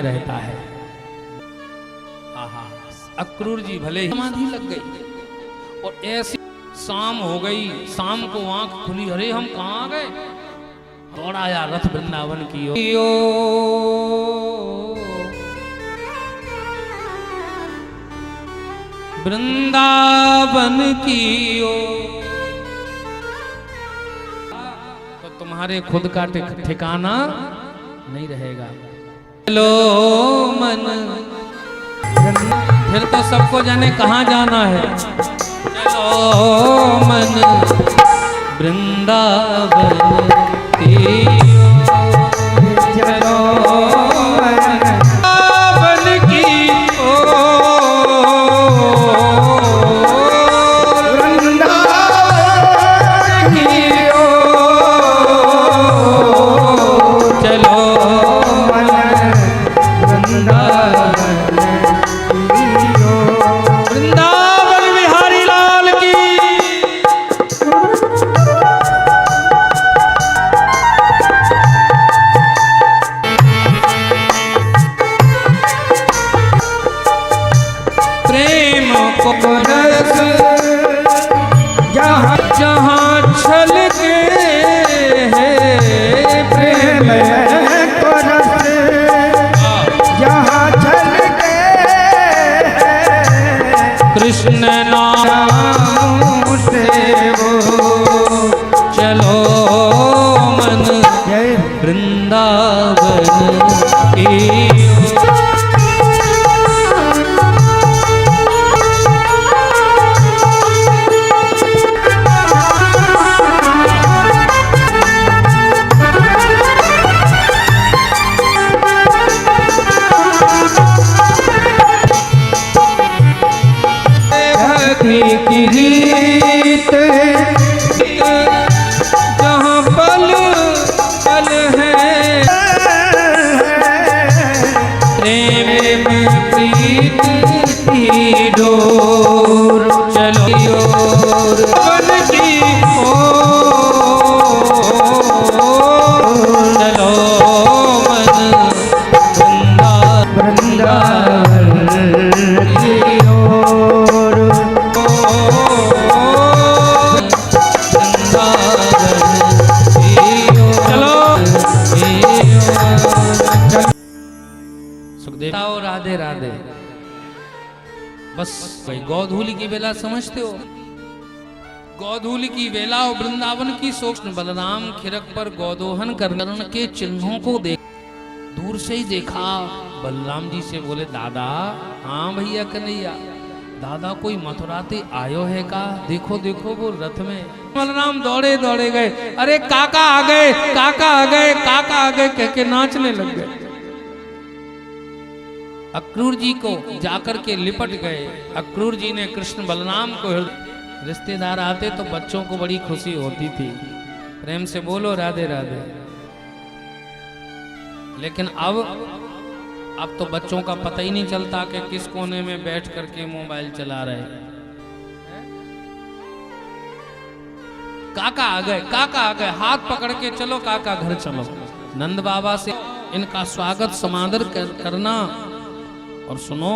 [SPEAKER 1] रहता है। आहा, अक्रूर जी भले ही समाधि लग गई और ऐसी शाम हो गई। शाम को आंख खुली, अरे हम कहाँ आ गए? दौड़ आया रथ वृंदावन की ओर। वृंदावन की ओर। तो तुम्हारे खुद का ठिकाना नहीं रहेगा। चलो मन, फिर तो सबको जाने कहाँ जाना है। चलो मन वृंदावन की ओर,
[SPEAKER 2] चलो
[SPEAKER 1] वृंदावन की ओर,
[SPEAKER 2] वृंदावन की ओर,
[SPEAKER 1] चलो
[SPEAKER 2] मन वृंदावन की ओर।
[SPEAKER 1] वृंदावन बिहारी लाल की। प्रेम को
[SPEAKER 2] रस जहाँ
[SPEAKER 1] जहाँ छलके है
[SPEAKER 2] प्रेम को रस जहाँ छलके
[SPEAKER 1] कृष्ण नाम
[SPEAKER 2] नाम से वो।
[SPEAKER 1] चलो मन
[SPEAKER 2] जय
[SPEAKER 1] वृंदावन की ओर।
[SPEAKER 2] भक्ति की रीत
[SPEAKER 1] जहाँ पल पल है प्रेम में प्रीत की डोर। चलो और वन की ओर, चलो मन
[SPEAKER 2] वृंदावन की ओर।
[SPEAKER 1] सुखदेव राधे राधे। बस भाई गौधूली की बेला समझते हो? गौधूली की बेला और वृंदावन की सोच। बलराम खिरक पर गौदोहन कर्ण के चिन्हों को देख दूर से ही देखा। बलराम जी से बोले दादा। हाँ भैया कन्हैया। दादा कोई मथुराते आयो है का? देखो देखो वो रथ में। बलराम दौड़े दौड़े गए। अरे काका आ गए, काका आ गए, काका आ गए कह के नाचने लग गए। अक्रूर जी को जाकर के लिपट गए। अक्रूर जी ने कृष्ण बलराम को, रिश्तेदार आते तो बच्चों को बड़ी खुशी होती थी। प्रेम से बोलो राधे राधे। लेकिन अब तो बच्चों का पता ही नहीं चलता कि किस कोने में बैठ करके मोबाइल चला रहे। काका आ गए, काका आ गए, हाथ पकड़ के चलो काका घर चलो। नंद बाबा से इनका स्वागत समादर करना। और सुनो,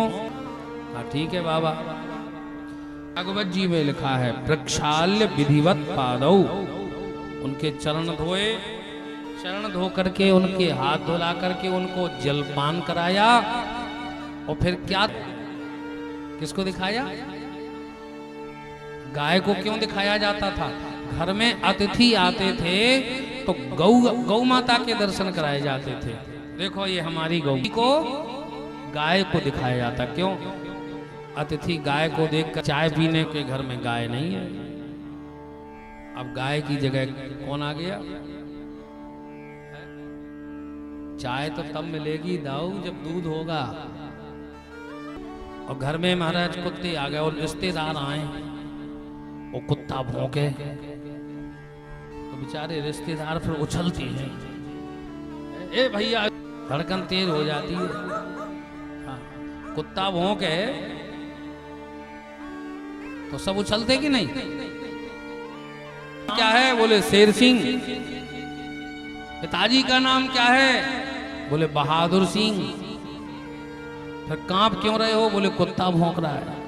[SPEAKER 1] हाँ ठीक है बाबा। भागवत जी में लिखा है प्रक्षाल्य विधिवत पादौ। उनके चरण धोए, चरण धो करके उनके हाथ धुला करके उनको जलपान कराया। और फिर क्या, किसको दिखाया? गाय को क्यों दिखाया जाता था? घर में अतिथि आते थे तो गौ माता के दर्शन कराए जाते थे। देखो ये हमारी गौ को, गाय को दिखाया जाता। क्यों? अतिथि गाय को देखकर, चाय पीने के घर में गाय नहीं है, अब गाय की जगह कौन आ गया? चाय तो तब मिलेगी दाऊ जब दूध होगा। और घर में महाराज कुत्ते आ गए और रिश्तेदार आए, वो कुत्ता भौंके तो बेचारे रिश्तेदार फिर उछलती हैं। ए भैया, धड़कन तेज हो जाती है। हाँ, कुत्ता भौंके तो सब उछलते कि नहीं? क्या है? बोले शेर सिंह। पिताजी का नाम क्या है? बोले बहादुर सिंह। फिर कांप क्यों रहे हो? बोले कुत्ता भौंक रहा है।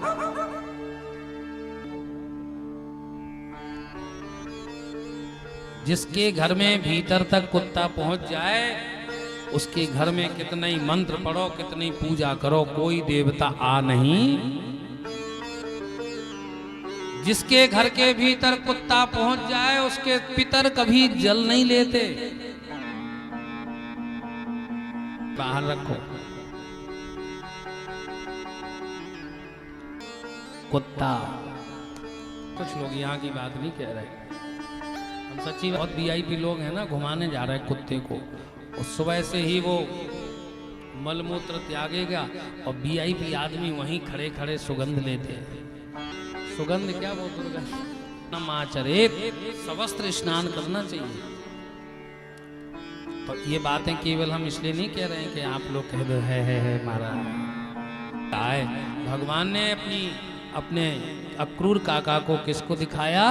[SPEAKER 1] जिसके घर में भीतर तक कुत्ता पहुंच जाए, उसके घर में कितना ही मंत्र पढ़ो, कितनी पूजा करो, कोई देवता आ नहीं जिसके घर के भीतर कुत्ता पहुंच जाए उसके पितर कभी जल नहीं लेते। बाहर रखो कुत्ता। कुछ लोग यहाँ की बात नहीं कह रहे, हम सच्ची बहुत वीआईपी लोग हैं ना, घुमाने जा रहे हैं कुत्ते को। और सुबह से ही वो मलमूत्र त्यागेगा और वीआईपी आदमी वहीं खड़े खड़े सुगंध लेते हैं। सुगंध क्या वो दुर्गंध नमाचरेत, सवस्त्र स्नान करना चाहिए। तो ये बातें केवल हम इसलिए नहीं कह रहे हैं कि आप लोग कह दो है महाराज। आए भगवान ने अपने अक्रूर काका को किसको दिखाया?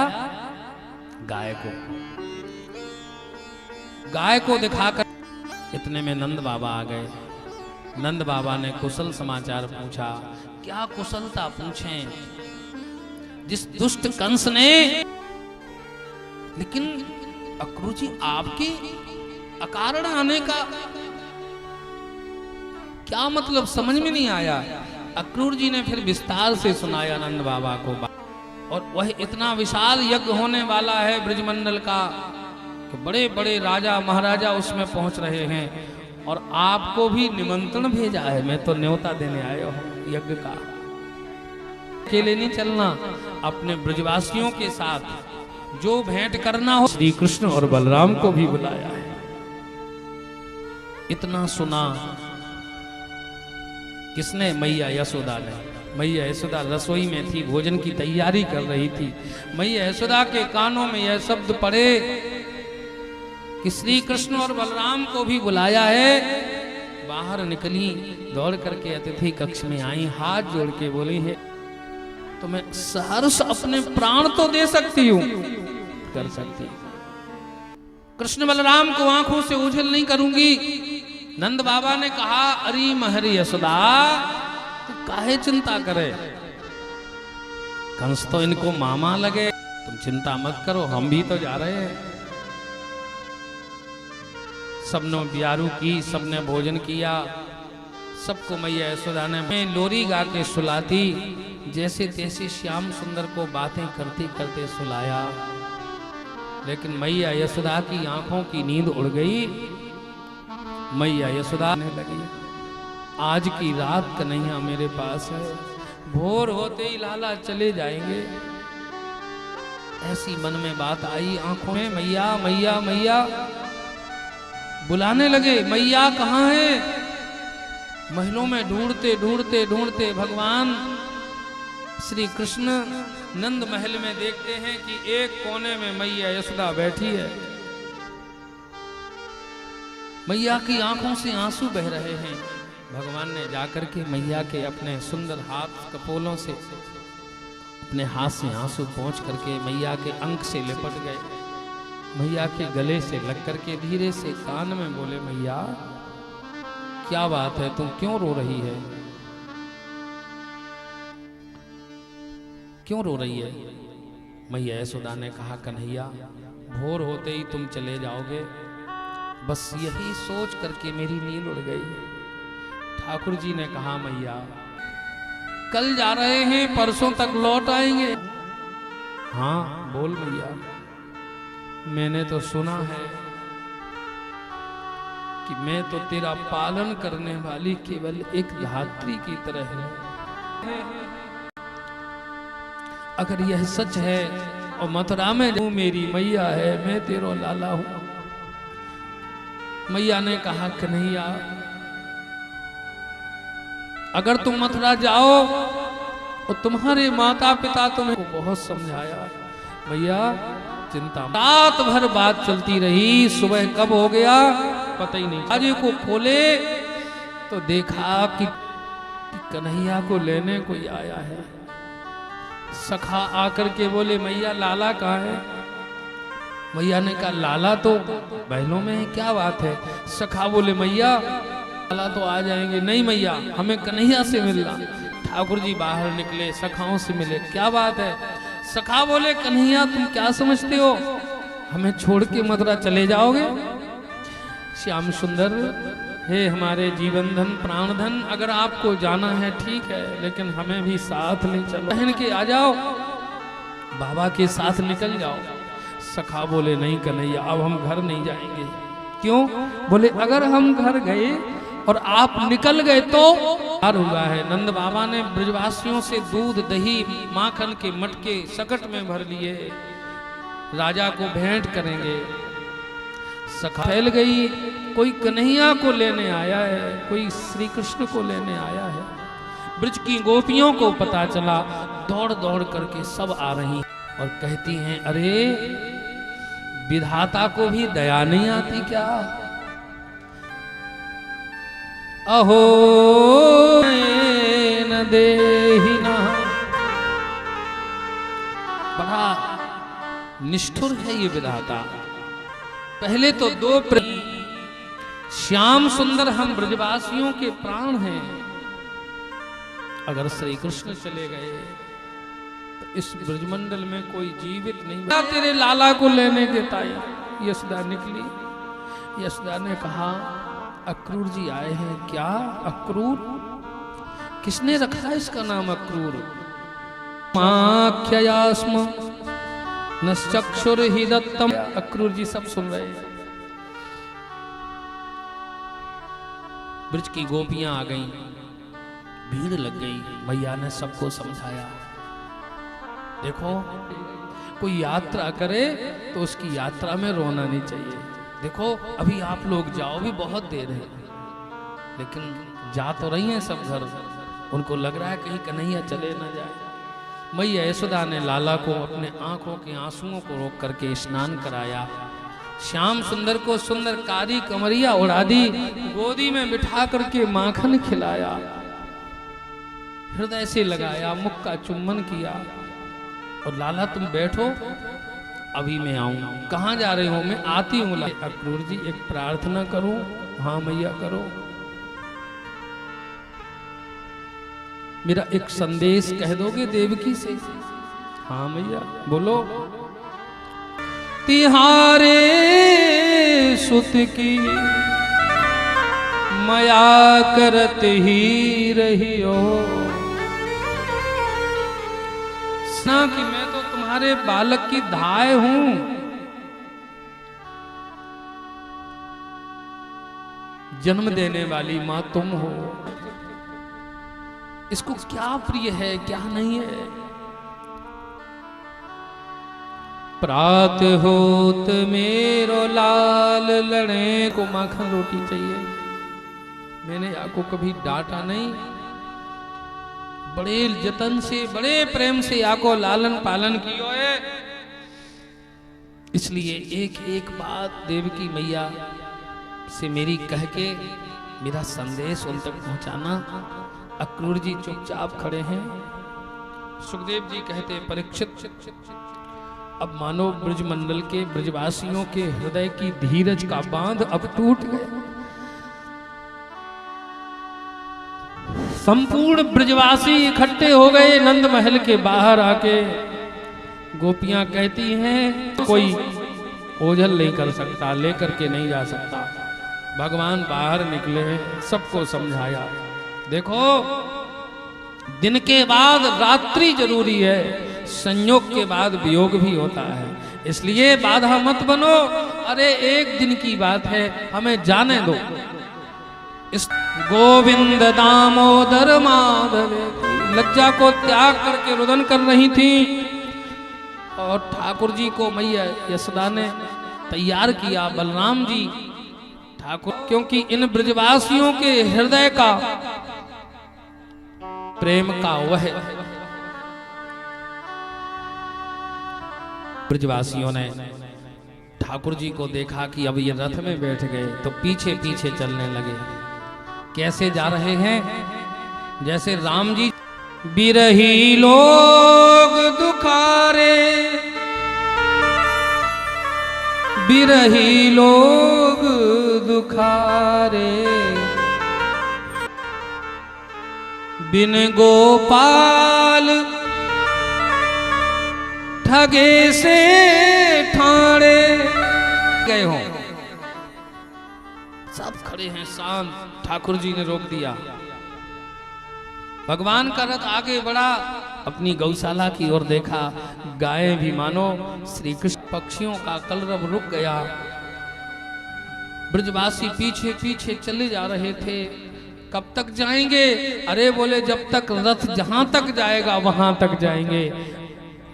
[SPEAKER 1] गाय को। गाय को दिखाकर इतने में नंद बाबा आ गए। नंद बाबा ने कुशल समाचार पूछा। क्या कुशलता पूछें, जिस दुष्ट कंस ने। लेकिन अक्रूर जी आपके अकारण आने का क्या मतलब समझ में नहीं आया। अक्रूर जी ने फिर विस्तार से सुनाया नंद बाबा को। और वह इतना विशाल यज्ञ होने वाला है ब्रजमंडल का कि बड़े बड़े राजा महाराजा उसमें पहुंच रहे हैं और आपको भी निमंत्रण भेजा है। मैं तो न्योता देने आया हूं यज्ञ का। अकेले नहीं चलना, अपने ब्रजवासियों के साथ जो भेंट करना हो। श्री कृष्ण और बलराम को भी बुलाया है। इतना सुना किसने? मैया यशोदा ने। मैया यशोदा रसोई में थी, भोजन की तैयारी कर रही थी। मैया यशोदा के कानों में यह शब्द पड़े कि श्री कृष्ण और बलराम को भी बुलाया है। बाहर निकली, दौड़ करके अतिथि कक्ष में आई, हाथ जोड़ के बोली है तो मैं सहर्ष अपने प्राण तो दे सकती हूं, कर सकती। कृष्ण बलराम को आंखों से ओझल नहीं करूंगी। नंद बाबा ने कहा, अरे महरी यशोदा तो काहे चिंता करे, कंस तो इनको मामा लगे, तुम चिंता मत करो, हम भी तो जा रहे हैं। सबने ब्यारू की, सबने भोजन किया, सबको मैया यशोदा ने लोरी गा के सुलाती। जैसे तैसे श्याम सुंदर को बातें करते करते सुलाया। लेकिन मैया यशोदा की आंखों की नींद उड़ गई। मैया यशोदा ने लगी, आज की रात कन्हैया मेरे पास है, भोर होते ही लाला चले जाएंगे। ऐसी मन में बात आई, आंखों में मैया मैया मैया बुलाने लगे। मैया कहाँ है? महलों में ढूंढते ढूंढते ढूंढते भगवान श्री कृष्ण नंद महल में देखते हैं कि एक कोने में मैया यशोदा बैठी है। मैया की आंखों से आंसू बह रहे हैं। भगवान ने जाकर के मैया के अपने सुंदर हाथ कपोलों से अपने हाथ से आंसू पोंछ करके मैया के अंक से लिपट गए। मैया के गले से लग करके धीरे से कान में बोले, मैया क्या बात है, तुम क्यों रो रही है, क्यों रो रही है? मैया यशोदा ने कहा, कन्हैया भोर होते ही तुम चले जाओगे, बस यही सोच करके मेरी नींद उड़ गई। ठाकुर जी ने कहा, मैया कल जा रहे हैं, परसों तक लौट आएंगे। हाँ बोल मैया, मैंने तो सुना है कि मैं तो तेरा पालन करने वाली केवल एक धात्री की तरह है। अगर यह सच है और मथुरा में जो मेरी मैया है, मैं तेरा लाला हूं। मैया ने कहा, कन्हैया अगर तुम मथुरा जाओ और तुम्हारे माता पिता तुम्हें बहुत समझाया, मैया चिंता। रात भर बात चलती रही, सुबह कब हो गया पता ही नहीं। दरवाजे को खोले तो देखा कि कन्हैया को लेने कोई आया है। सखा आकर के बोले, मैया लाला कहाँ है? मैया ने कहा, लाला तो बहनों में है, क्या बात है? सखा बोले, मैया लाला तो आ जाएंगे। नहीं मैया, हमें कन्हैया से मिलना। ठाकुर जी बाहर निकले, सखाओं से मिले, क्या बात है? सखा बोले, कन्हैया तुम क्या समझते हो, हमें छोड़ के मथुरा चले जाओगे? श्याम सुंदर, हे हमारे जीवन धन प्राण धन, अगर आपको जाना है ठीक है, लेकिन हमें भी साथ ले चलो। बहन के आ जाओ। बाबा के साथ निकल जाओ। सखा बोले नहीं कन्हैया, अब हम घर नहीं जाएंगे। क्यों? बोले अगर हम घर गए और आप निकल गए तो हार हुआ है। नंद बाबा ने ब्रजवासियों से दूध दही माखन के मटके सकट में भर लिए, राजा को भेंट करेंगे। सखा फैल गई, कोई कन्हैया को लेने आया है, कोई श्री कृष्ण को लेने आया है। ब्रज की गोपियों को पता चला, दौड़ दौड़ करके सब आ रही और कहती हैं, अरे विधाता को भी दया नहीं आती क्या? अहो न देहिना। बड़ा निष्ठुर है ये विधाता। पहले तो दो श्याम सुंदर हम ब्रजवासियों के प्राण हैं, अगर श्री कृष्ण चले गए तो इस ब्रजमंडल में कोई जीवित नहीं। तेरे लाला को लेने के ताई यशोदा निकली। यशोदा ने कहा, अक्रूर जी आए हैं। क्या अक्रूर? किसने रखा इसका नाम अक्रूर? माख्यास्म नश्चक्षुर ही दत्तम। अक्रूर जी सब सुन रहे हैं। ब्रज की गोपियां आ गईं, भीड़ लग गई। भैया ने सबको समझाया, देखो कोई यात्रा करे तो उसकी यात्रा में रोना नहीं चाहिए। देखो अभी आप लोग जाओ, भी बहुत देर है, लेकिन जा तो रही हैं सब घर। उनको लग रहा है कहीं कन्हैया चले ना जाए। मैया यशोदा ने लाला को अपने आंखों के आंसुओं को रोक करके स्नान कराया। श्याम सुंदर को सुंदर कारी कमरिया उड़ा दी, गोदी में बिठा करके माखन खिलाया, हृदय से लगाया, मुख का चुम्बन किया और लाला तुम बैठो, अभी मैं आऊं। कहाँ जा रहे हो? मैं आती हूँ। अक्रूर जी एक प्रार्थना करूं? हाँ मैया करो। मेरा एक संदेश कह दोगे देवकी से? हाँ मैया बोलो। तिहारे सुत की माया करत ही रहियो, ना कि मैं तो तुम्हारे बालक की धाय हूं। जन्म देने वाली मां तुम हो। इसको क्या प्रिय है क्या नहीं है? प्रात होत मेरो लाल लड़े को माखन रोटी चाहिए। मैंने आपको कभी डांटा नहीं, बड़े जतन से बड़े प्रेम से आको लालन पालन कियो है। इसलिए एक एक बात देवकी मैया से मेरी कह के मेरा संदेश उन तक पहुंचाना। अक्रूर जी चुपचाप खड़े हैं। सुखदेव जी कहते, परीक्षित अब मानो ब्रजमंडल के ब्रजवासियों के हृदय की धीरज का बांध अब टूट गया। संपूर्ण ब्रजवासी इकट्ठे हो गए नंद महल के बाहर आके। गोपियां कहती हैं कोई ओझल नहीं कर सकता, लेकर के नहीं जा सकता। भगवान बाहर निकले, सबको समझाया, देखो दिन के बाद रात्रि जरूरी है, संयोग के बाद वियोग भी होता है, इसलिए बाधा मत बनो। अरे एक दिन की बात है, हमें जाने दो। इस गोविंद दामोदर माधव लज्जा को त्याग करके रुदन कर रही थी और ठाकुर जी को मैया यशोदा ने तैयार किया। बलराम जी ठाकुर, क्योंकि इन ब्रजवासियों के हृदय का प्रेम का वह ब्रजवासियों ने ठाकुर जी को देखा कि अब ये रथ में बैठ गए तो पीछे पीछे चलने लगे। कैसे जा रहे हैं? जैसे राम जी बिरही लोग दुखारे, बिरही लोग दुखारे, बिन गोपाल ठगे से ठाणे गए हों। सब खड़े हैं शांत। ठाकुर जी ने रोक दिया। भगवान का रथ आगे बढ़ा। अपनी गौशाला की ओर देखा, गायें भी मानो श्री कृष्ण, पक्षियों का कलरव रुक गया। ब्रजवासी पीछे पीछे चले जा रहे थे। कब तक जाएंगे? अरे बोले जब तक रथ जहां तक जाएगा वहां तक जाएंगे,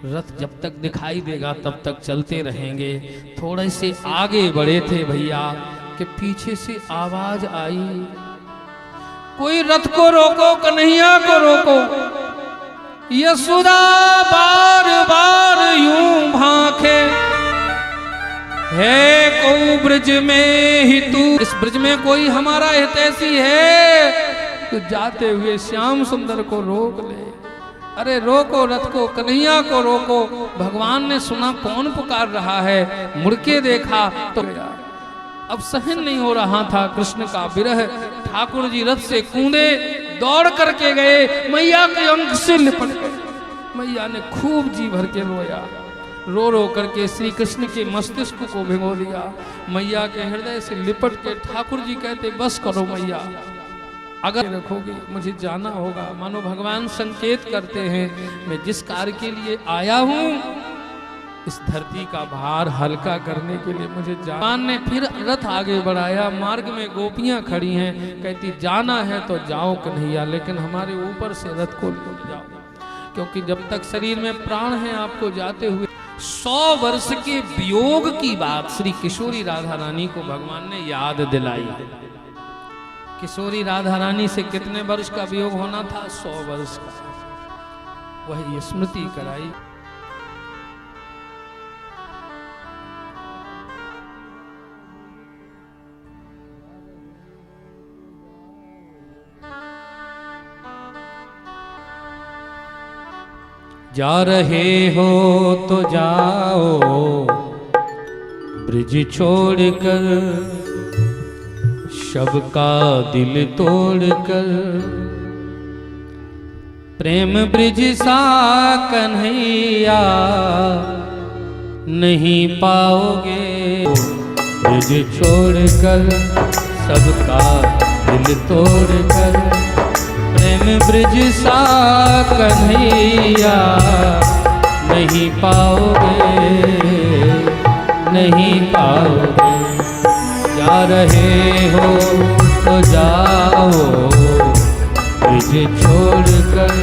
[SPEAKER 1] रथ जब तक दिखाई देगा तब तक चलते रहेंगे। थोड़े से आगे बढ़े थे भैया कि पीछे से आवाज आई, कोई रथ को रोको, कन्हैया को रोको। यशोदा बार बार यूं भांखे, है को ब्रज में ही तू, इस ब्रज में कोई हमारा हितैषी है तो जाते हुए श्याम सुंदर को रोक ले। अरे रोको रथ को, कन्हैया को रोको। भगवान ने सुना कौन पुकार रहा है, मुड़ के देखा तो अब सहन नहीं हो रहा था कृष्ण का विरह। ठाकुर जी रथ से कूदे, दौड़ करके गए, मैया के अंक से लिपट गए। मैया ने खूब जी भर के रोया, रो रो करके श्री कृष्ण के मस्तिष्क को भिगो दिया। मैया के हृदय से लिपट के ठाकुर जी कहते, बस करो मैया, अगर रखोगे मुझे जाना होगा। मानो भगवान संकेत करते हैं, मैं जिस कार्य के लिए आया हूं इस धरती का भार हल्का करने के लिए मुझे भगवान ने फिर रथ आगे बढ़ाया। मार्ग में गोपियां खड़ी हैं, कहती जाना है तो जाओ कन्हैया, लेकिन हमारे ऊपर से रथ को ले जाओ, क्योंकि जब तक शरीर में प्राण है आपको जाते हुए 100 वर्ष के वियोग की बात श्री किशोरी राधा रानी को भगवान ने याद दिलाई। किशोरी राधा रानी से कितने वर्ष का वियोग होना था? 100 वर्ष का, वही स्मृति कराई। जा रहे हो तो जाओ ब्रिज छोड़कर, सबका दिल तोड़कर, प्रेम ब्रिज सा कन्हैया नहीं पाओगे। ब्रिज छोड़कर सबका दिल तोड़कर, प्रेम ब्रिज सा कन्हैया नहीं पाओगे, नहीं पाओगे। जा रहे हो तो जाओ ब्रिज छोड़कर।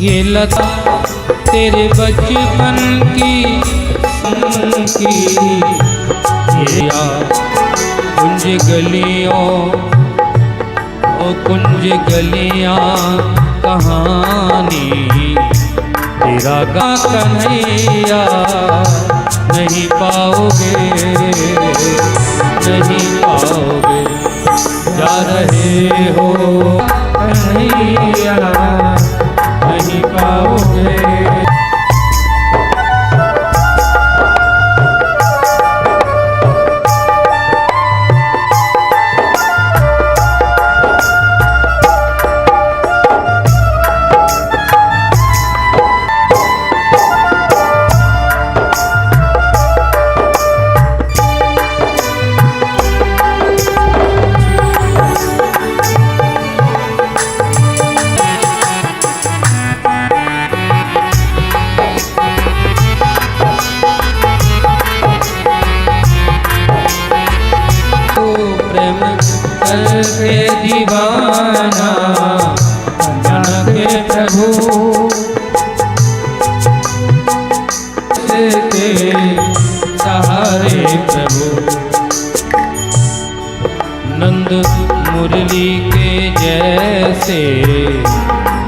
[SPEAKER 1] ये लता तेरे बचपन की ये कुंज गलियों, ओ कुंज गलियां कहानी, तेरा गा कन्हैया नहीं पाओगे, नहीं पाओगे। जा रहे हो कन्हैया नहीं पाओगे। के दीवाना मन के प्रभु के सहारे प्रभु, नंद मुरली के जैसे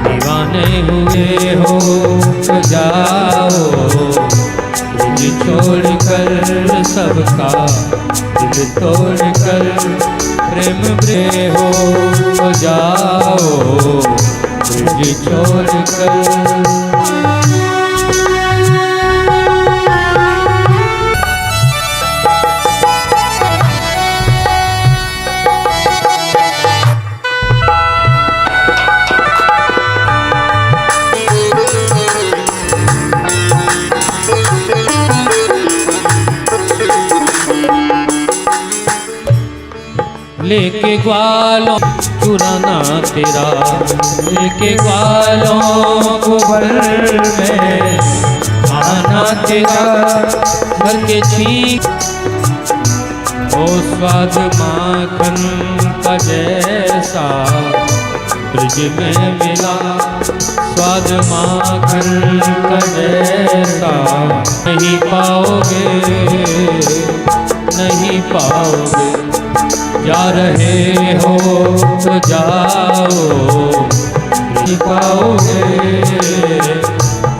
[SPEAKER 1] दीवाने हुए हो तो जाओ ब्रिज
[SPEAKER 2] दिल छोड़कर सबका दिल तोड़कर प्रेम ब्रे हो जाओ दिल छोड़कर। लेके ग्वालों चुराना तेरा, लेके ग्वालों को भर में आना तेरा, भर के छींक ओ स्वाद माखन का जैसा ब्रज में मिला, स्वाद माखन का जैसा नहीं पाओगे, नहीं पाओगे। जा रहे हो तो जाओ, नहीं पाओगे,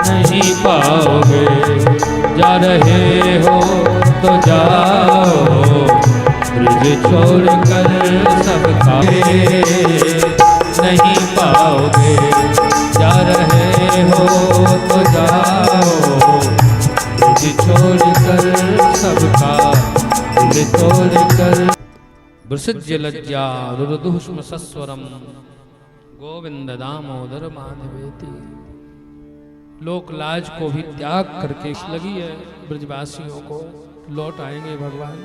[SPEAKER 2] नहीं पाओगे। जा रहे हो तो जाओ, ब्रज छोड़कर सबका नहीं पाओगे। जा रहे हो तो जाओ, ब्रज छोड़कर सबका दिल तोड़कर।
[SPEAKER 1] वृषज्य लज्जा रुरुदुष्म सस्वरम गोविंद दामोदर माधवेति। लोक लाज को भी त्याग करके लगी है ब्रजवासियों को, लौट आएंगे भगवान।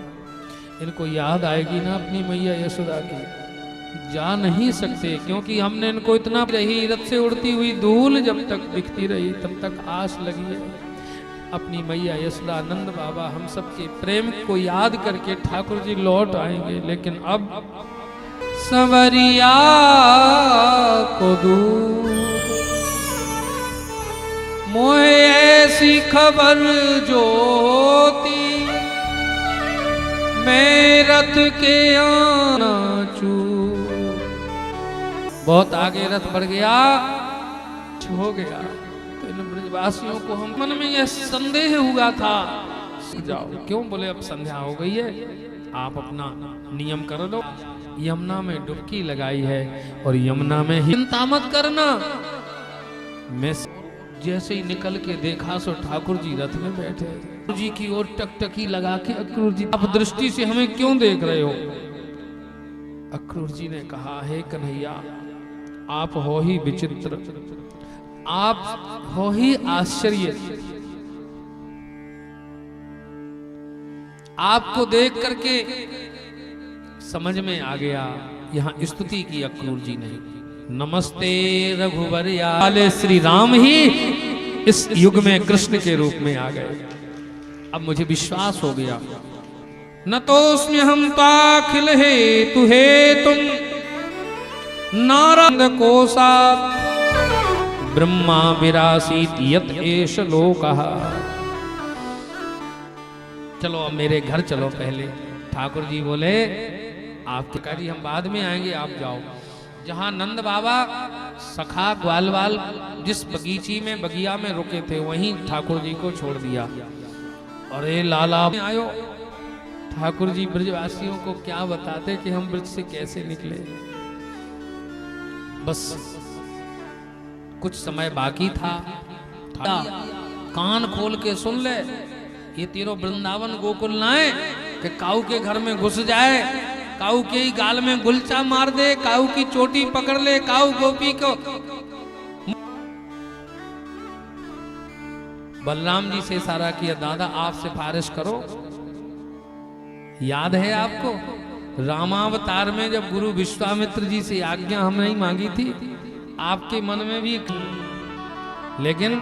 [SPEAKER 1] इनको याद आएगी ना अपनी मैया यशोदा की, जा नहीं सकते क्योंकि हमने इनको इतना रही, रथ से उड़ती हुई धूल जब तक दिखती रही तब तक आस लगी है। अपनी मैया यशोदा नंद बाबा हम सबके प्रेम को याद करके ठाकुर जी लौट आएंगे। लेकिन अब संवरिया को दूर मोहे ऐसी खबर जो होती, मैं रथ के आना चूक। बहुत आगे रथ बढ़ गया, हो गया। ब्रजवासियों को हम मन में यह संदेह हुआ था, जाओ क्यों, बोले अब संध्या हो गई है, आप अपना नियम कर लो। यमुना में डुबकी लगाई है और यमुना में ही चिंता मत करना। मैं जैसे ही निकल के देखा सो ठाकुर जी रथ में बैठे, ठाकुर जी की ओर टकटकी लगा के, अक्रूर जी आप दृष्टि से हमें क्यों देख रहे हो? अक्रूर जी ने कहा, हे कन्हैया आप हो ही विचित्र, आप हो ही आश्चर्य। आपको देख करके समझ में आ गया। यहां स्तुति की अक्रूर जी ने, नमस्ते रघुवर श्री राम ही इस युग में कृष्ण के रूप में आ गए। अब मुझे विश्वास हो गया, न तो उसमें हम पाखिल है तुहे तुम नारद कोसा ब्रह्मा विरासीत यत एष लोकः। चलो अब मेरे घर चलो पहले। ठाकुर जी बोले, आपके कार्य हम बाद में आएंगे, आप जाओ। जहां नंद बाबा सखा ग्वालवाल जिस बगीची में बगिया में रुके थे वहीं ठाकुर जी को छोड़ दिया। अरे लाला आयो, ठाकुर जी ब्रजवासियों को क्या बताते कि हम ब्रज से कैसे निकले। बस कुछ समय बाकी था, कान खोल के सुन ले, ये तीनों वृंदावन गोकुल लाए कि काऊ के घर में घुस जाए, काऊ के ही गाल में गुलचा मार दे, काऊ की चोटी पकड़ ले, काऊ गोपी को। बलराम जी से सारा किया, दादा आप सिफारिश करो। याद है आपको रामावतार में जब गुरु विश्वामित्र जी से आज्ञा हम नहीं मांगी थी, आपके मन में भी, लेकिन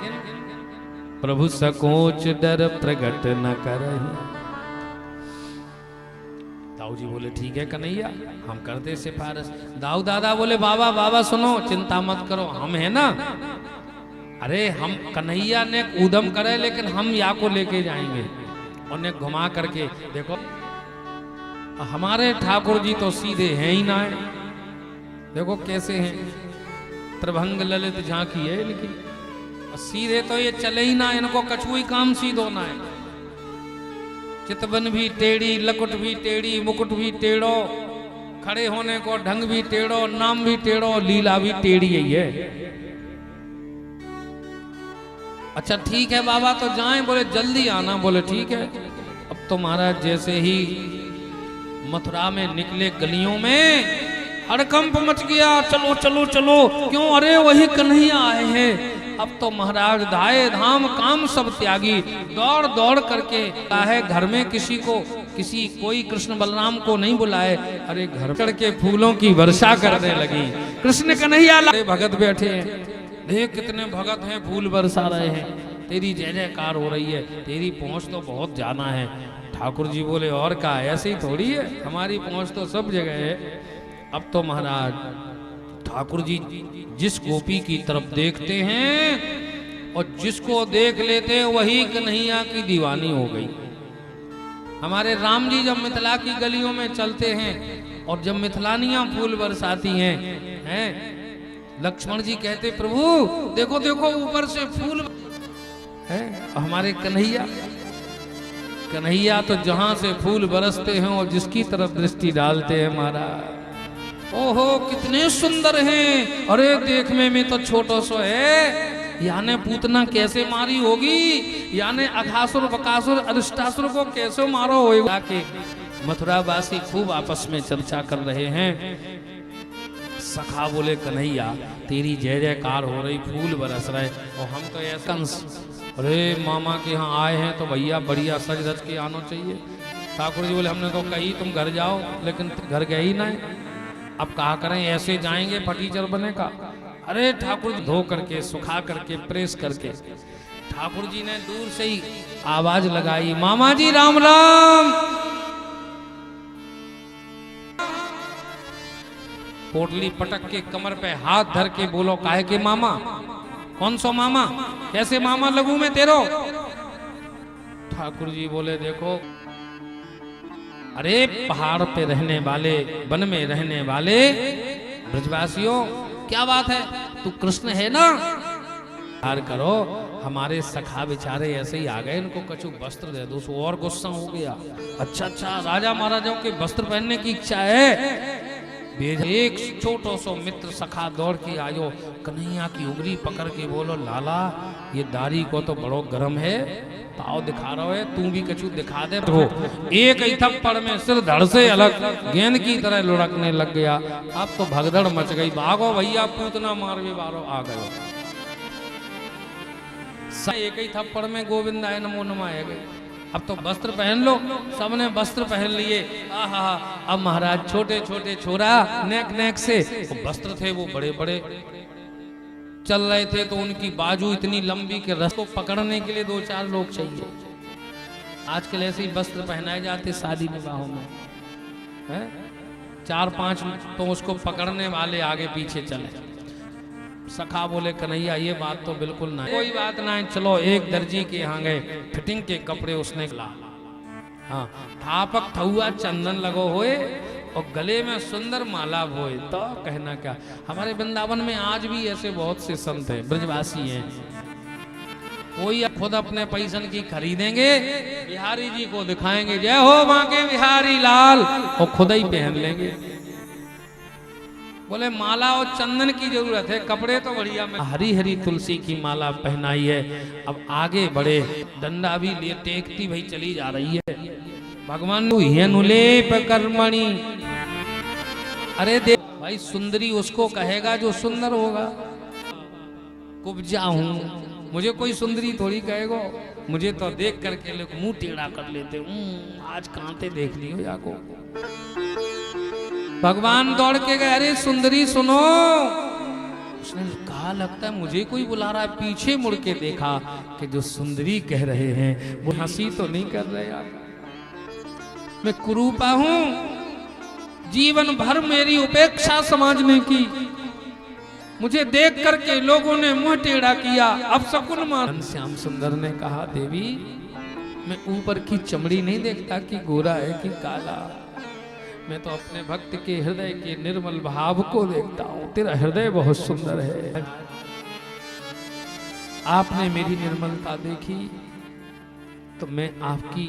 [SPEAKER 1] प्रभु सकोच डर प्रकट न करहि। दाऊ जी बोले ठीक है कन्हैया हम करते सिफारिश। दाऊ दादा बोले बाबा बाबा सुनो, चिंता मत करो, हम है ना। अरे हम कन्हैया ने उदम करे लेकिन हम या को लेके जाएंगे। उन्हें घुमा करके देखो, हमारे ठाकुर जी तो सीधे हैं ही ना है, देखो कैसे हैं, त्रिभंग ललित झांकी है, लेकिन सीधे तो ये चले ही ना, इनको कछुई काम सीधो ना है। चितवन भी टेढ़ी, लकुट भी टेढ़ी, मुकुट भी टेढ़ो, खड़े होने को ढंग भी टेढ़ो, नाम भी टेढ़ो, लीला भी टेढ़ी ही है। अच्छा ठीक है बाबा तो जाएं, बोले जल्दी आना, बोले ठीक है। अब तो महाराज जैसे ही मथुरा में निकले, गलियों में हड़कंप मच गया, चलो चलो चलो, क्यों, अरे वही कन्हैया आए हैं। अब तो महाराज धाये धाम काम सब त्यागी दौड़ दौड़ करके है, घर में किसी को कोई कृष्ण बलराम को नहीं बुलाए, अरे घर चढ़ के फूलों की वर्षा करने लगी। कृष्ण कन्हैया भगत बैठे हैं, देख कितने भगत हैं, फूल बरसा रहे हैं, तेरी जय जयकार हो रही है, तेरी पहुंच तो बहुत जाना है। ठाकुर जी बोले और का, ऐसे ही थोड़ी है, हमारी पहुंच तो सब जगह है। अब तो महाराज ठाकुर जी जिस गोपी की तरफ देखते हैं और जिसको देख लेते हैं वही कन्हैया की दीवानी हो गई। हमारे राम जी जब मिथिला की गलियों में चलते हैं और जब मिथिलानियां फूल बरसाती हैं, लक्ष्मण जी कहते प्रभु देखो देखो ऊपर से फूल है। हमारे कन्हैया तो जहां से फूल बरसते हैं और जिसकी तरफ दृष्टि डालते हैं महाराज, ओहो कितने सुंदर हैं, अरे देखने में तो छोटो सो है, याने पूतना कैसे मारी होगी, याने अघासुर बकासुर अरिष्टासुर को कैसे मारो होगा। के मथुरावासी खूब आपस में चर्चा कर रहे हैं। सखा बोले कन्हैया तेरी जय जयकार हो रही, फूल बरस रहे, और हम तो ऐसा अरे मामा के यहाँ आए हैं तो भैया बढ़िया सज धज के आना चाहिए। ठाकुर जी बोले हमने तो कही तुम घर जाओ, लेकिन घर गए ही नहीं, अब कहा करें, ऐसे जाएंगे फटीचर बने का। अरे ठाकुर जी धो करके सुखा करके प्रेस करके, ठाकुर जी ने दूर से ही आवाज लगाई, मामा जी राम राम। पोटली पटक के कमर पे हाथ धर के बोलो काहे के मामा, कौन सो मामा, कैसे मामा लगू मैं तेरो। ठाकुर जी बोले देखो, अरे पहाड़ पे रहने वाले, वन में रहने वाले ब्रजवासियों, क्या बात है, तू कृष्ण है ना, प्यार करो। हमारे सखा बेचारे ऐसे ही आ गए, इनको कछु वस्त्र दे दो। और गुस्सा हो गया, अच्छा राजा महाराजाओं के वस्त्र पहनने की इच्छा है। एक छोटो सो मित्र सखा दौड़ के आयो, कन्हैया की उंगली पकड़ के बोलो लाला ये दाढ़ी को तो बड़ो गरम है, ताव दिखा रहा है, तू भी कछु दिखा दे। तो एक ही थप्पड़ में सिर धड़ से अलग गेंद की तरह लुढ़कने लग गया। अब तो भगदड़ मच गई, भागो भैया पूतना मारवे बारो आ गए। एक ही थप्पड़ में गोविंदाय नमो नमः आ गए। अब तो वस्त्र पहन लो, सबने वस्त्र पहन लिए। आहा, अब महाराज छोटे छोटे छोरा नेक नेक से वस्त्र थे वो बड़े बड़े चल रहे थे, तो उनकी बाजू इतनी लंबी कि रस को पकड़ने के लिए 2-4 लोग चाहिए। आजकल ऐसे ही वस्त्र पहनाए जाते शादी विवाहों में, है 4-5 तो उसको पकड़ने वाले आगे पीछे चले। सखा बोले कन्हैया ये बात तो बिल्कुल ना, कोई बात ना है, चलो एक दर्जी के यहाँ गए, फिटिंग के कपड़े उसने ला, हाँ थापक थुआ चंदन लगो होए और गले में सुंदर माला होए, तो कहना क्या। हमारे वृंदावन में आज भी ऐसे बहुत से संत हैं, ब्रजवासी हैं, कोई खुद अपने पैसन की खरीदेंगे, बिहारी जी को दिखाएंगे जय हो बांके बिहारी लाल, और खुद ही पहन लेंगे। बोले माला और चंदन की जरूरत है, कपड़े तो बढ़िया में हरी हरी तुलसी की माला पहनाई है। अब आगे बढ़े, डंडा भी लिए टेकती भाई चली जा रही है। भगवान नुलेप कर्मणि, अरे देख भाई सुंदरी उसको कहेगा जो सुंदर होगा। कुब्जा हूं, मुझे कोई सुंदरी थोड़ी कहेगा, मुझे तो देख करके लोग मुंह टेढ़ा कर लेते, आज कहां ते देख लियो याको। भगवान दौड़ के गए, अरे सुंदरी सुनो। उसने कहा लगता है मुझे कोई बुला रहा है, पीछे मुड़ के देखा कि जो सुंदरी कह रहे हैं वो हंसी तो नहीं कर रहे यार। मैं कुरूपा हूं, जीवन भर मेरी उपेक्षा समाज ने की, मुझे देख करके लोगों ने मुंह टेढ़ा किया, अब शकुन मार। श्याम सुंदर ने कहा देवी मैं ऊपर की चमड़ी नहीं देखता कि गोरा है कि काला, मैं तो अपने भक्त के हृदय के निर्मल भाव को देखता हूं। तेरा हृदय बहुत सुंदर है, आपने मेरी निर्मलता देखी तो मैं आपकी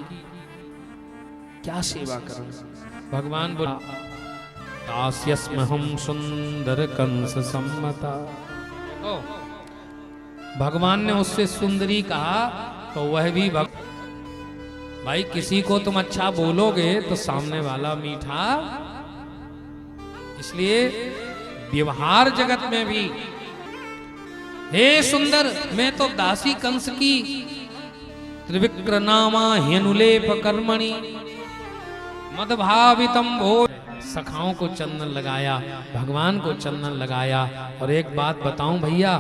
[SPEAKER 1] क्या सेवा करूं? भगवान बोला दास्यस्महं सुंदर कंस सम्मता। तो भगवान ने उससे सुंदरी कहा तो वह भी भाई किसी को तुम अच्छा बोलोगे तो सामने वाला मीठा, इसलिए व्यवहार जगत में भी हे सुंदर मैं तो दासी कंस की त्रिविक्रनामा ह्यनुलेप कर्मणि मदभावितम भो। सखाओं को चंदन लगाया, भगवान को चंदन लगाया। और एक बात बताऊं भैया,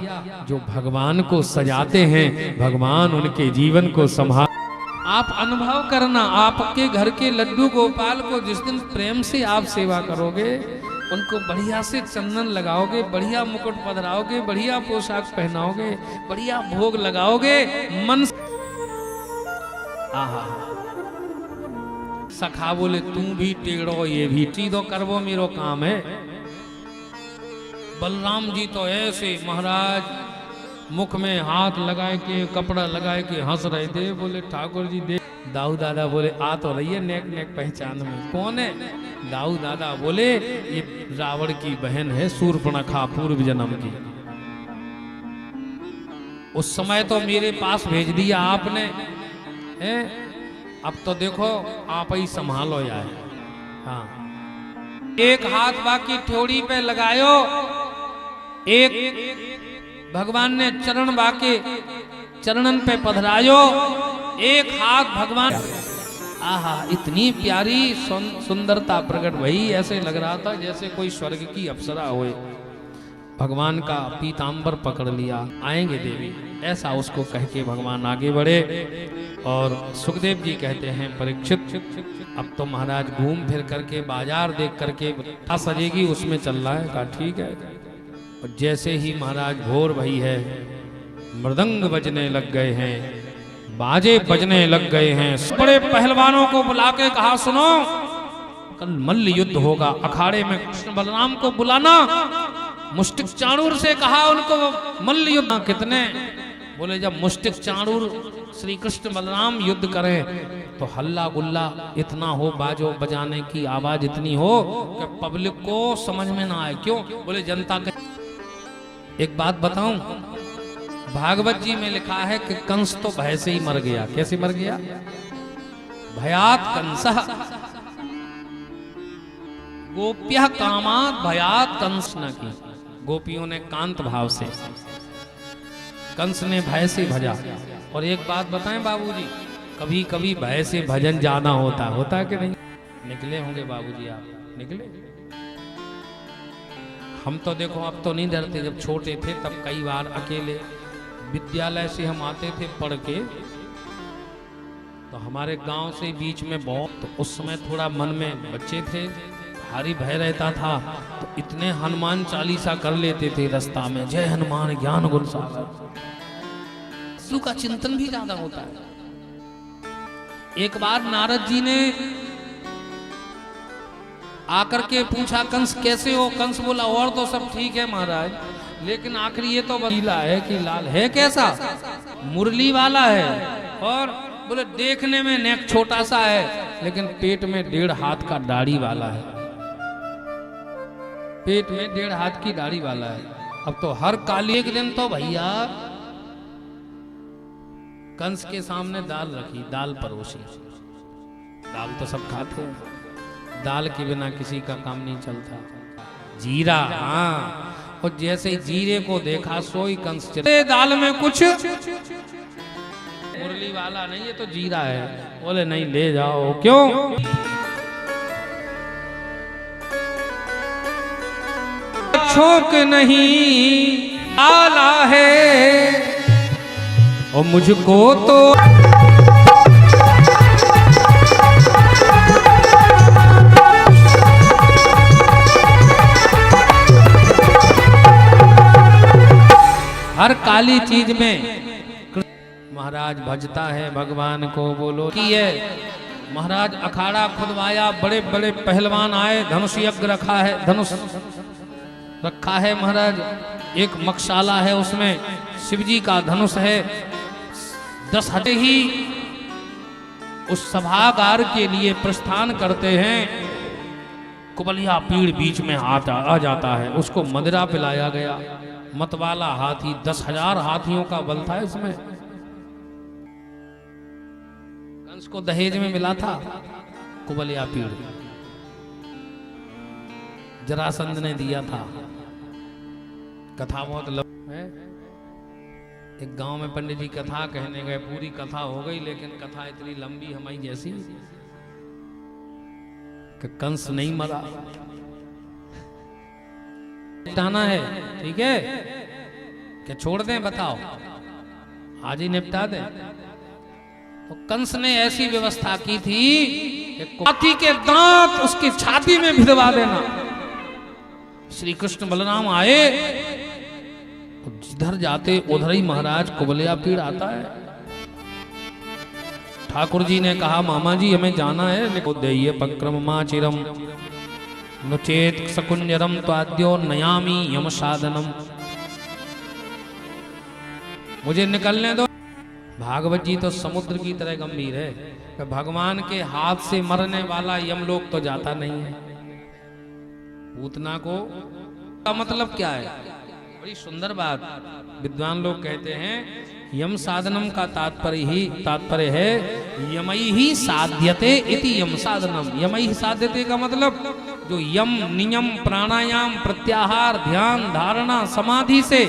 [SPEAKER 1] जो भगवान को सजाते हैं भगवान उनके जीवन को संभाल। आप अनुभव करना, आपके घर के लड्डू गोपाल को जिस दिन प्रेम से आप सेवा करोगे, उनको बढ़िया से चंदन लगाओगे, बढ़िया मुकुट पहनाओगे, बढ़िया पोशाक पहनाओगे, बढ़िया भोग लगाओगे, मन आहा। सखा बोले तू भी टेढ़ो ये भी सीधो करवो मेरो काम है। बलराम जी तो ऐसे महाराज मुख में हाथ लगाए के कपड़ा लगाए के हंस रहे थे। बोले ठाकुर जी देख। दाऊ दादा बोले आ तो रही है नेक नेक पहचान में। कौन है? दाऊ दादा बोले ये रावण की बहन है शूर्पणखा पूर्व जन्म की। उस समय तो मेरे पास भेज दिया आपने है, अब तो देखो आप ही संभालो यार। हाँ, एक हाथ बाकी ठोड़ी पे लगायो, एक भगवान ने चरण बाके चरणन पे पधरायो, एक हाथ भगवान। आहा, इतनी प्यारी सुंदरता प्रकट भई, ऐसे लग रहा था जैसे कोई स्वर्ग की अप्सरा होए। भगवान का पीतांबर पकड़ लिया, आएंगे देवी, ऐसा उसको कह के भगवान आगे बढ़े। और सुखदेव जी कहते हैं परीक्षित अब तो महाराज घूम फिर करके बाजार देख करके सजेगी उसमें चल रहा है। कहा ठीक है। और जैसे ही महाराज भोर भई है, मृदंग बजने लग गए हैं, बाजे बजने लग गए हैं। बड़े पहलवानों को बुला के कहा सुनो कल मल्ल युद्ध होगा, अखाड़े में कृष्ण बलराम को बुलाना। मुष्टिक चाणूर से कहा उनको मल्ल युद्ध। कितने? बोले जब मुष्टिक चाणूर श्री कृष्ण बलराम युद्ध करें तो हल्ला गुल्ला इतना हो, बाजो बजाने की आवाज इतनी हो कि पब्लिक को समझ में ना आए। क्यों? बोले जनता के। एक बात बताऊं, भागवत जी में लिखा है कि कंस तो भय से ही मर गया। कैसे मर गया? भयात कंसः गोप्यः कामात् भयात कंस न की। गोपियों ने कांत भाव से, कंस ने भय से भजा। और एक बात बताएं बाबूजी, कभी कभी भय से भजन जाना होता कि नहीं? निकले होंगे बाबूजी, आप निकले? हम तो देखो अब तो नहीं डरते। जब छोटे थे तब कई बार अकेले विद्यालय से हम आते थे पढ़ के, तो हमारे गांव से बीच में बहुत, तो उस समय थोड़ा मन में बच्चे थे, भारी भय रहता था, तो इतने हनुमान चालीसा कर लेते थे रास्ता में, जय हनुमान ज्ञान गुण सागर। विष्णु का चिंतन भी ज्यादा होता है। एक बार नारद जी ने आकर के पूछा कंस कैसे हो? कंस बोला और तो सब ठीक है महाराज, लेकिन आखिरी ये तो नीला है कि लाल है। कैसा? मुरली वाला है। और बोले देखने में नेक छोटा सा है, लेकिन पेट में 1.5 हाथ का दाढ़ी वाला है। पेट में 1.5 हाथ की दाढ़ी वाला है। अब तो हर काली एक दिन तो भैया कंस के सामने दाल रखी, दाल परोसी। दाल तो सब खाते हैं, दाल के बिना किसी का काम नहीं चलता। जीरा, हाँ, और जैसे जीरे को देखा सोई कंस चले। दाल में कुछ मुरली वाला नहीं, ये तो जीरा है। बोले नहीं ले जाओ। क्यों? छोक नहीं आला है और मुझको तो हर काली चीज में महाराज भजता है भगवान को। बोलो की है महाराज। अखाड़ा खुदवाया, बड़े बड़े पहलवान आए, धनुष यज्ञ रखा है, धनुष रखा है महाराज। एक मकशाला है, उसमें शिवजी का धनुष है। 10 हटे ही उस सभागार के लिए प्रस्थान करते हैं। कुबलिया पीड़ बीच में आ जाता है, उसको मदिरा पिलाया गया। मतवाला हाथी, 10,000 हाथियों का बल था इसमें। कंस को दहेज में मिला था कुबलिया पीड़, जरासंध ने दिया था। कथा बहुत लंबी है। एक गांव में पंडित जी कथा कहने गए, पूरी कथा हो गई, लेकिन कथा इतनी लंबी हमारी जैसी कि कंस नहीं मरा। निपटाना है, ठीक है, क्या छोड़ दें? बताओ, आज ही निपटा दें। तो कंस ने ऐसी व्यवस्था की थी कि हाथी के दांत उसकी छाती में भिदवा देना। श्री कृष्ण बलराम आए, जिधर जाते उधर ही महाराज कुबलिया पीड़ आता है। ठाकुर जी ने कहा, मामा जी हमें जाना है, देय पक्रम मां चिरम नुचेत सकुंजरम त्वाद्यो नयामी यम साधनम। मुझे निकलने दो। भागवत जी तो समुद्र की तरह गंभीर है कि भगवान के हाथ से मरने वाला यमलोक तो जाता नहीं है। पूतना को का मतलब क्या है? बड़ी सुंदर बात विद्वान लोग कहते हैं, यम साधनम का तात्पर्य है यमई ही साध्यते इति यम साधनम। यमई ही साध्यते का मतलब जो यम नियम प्राणायाम प्रत्याहार ध्यान धारणा समाधि से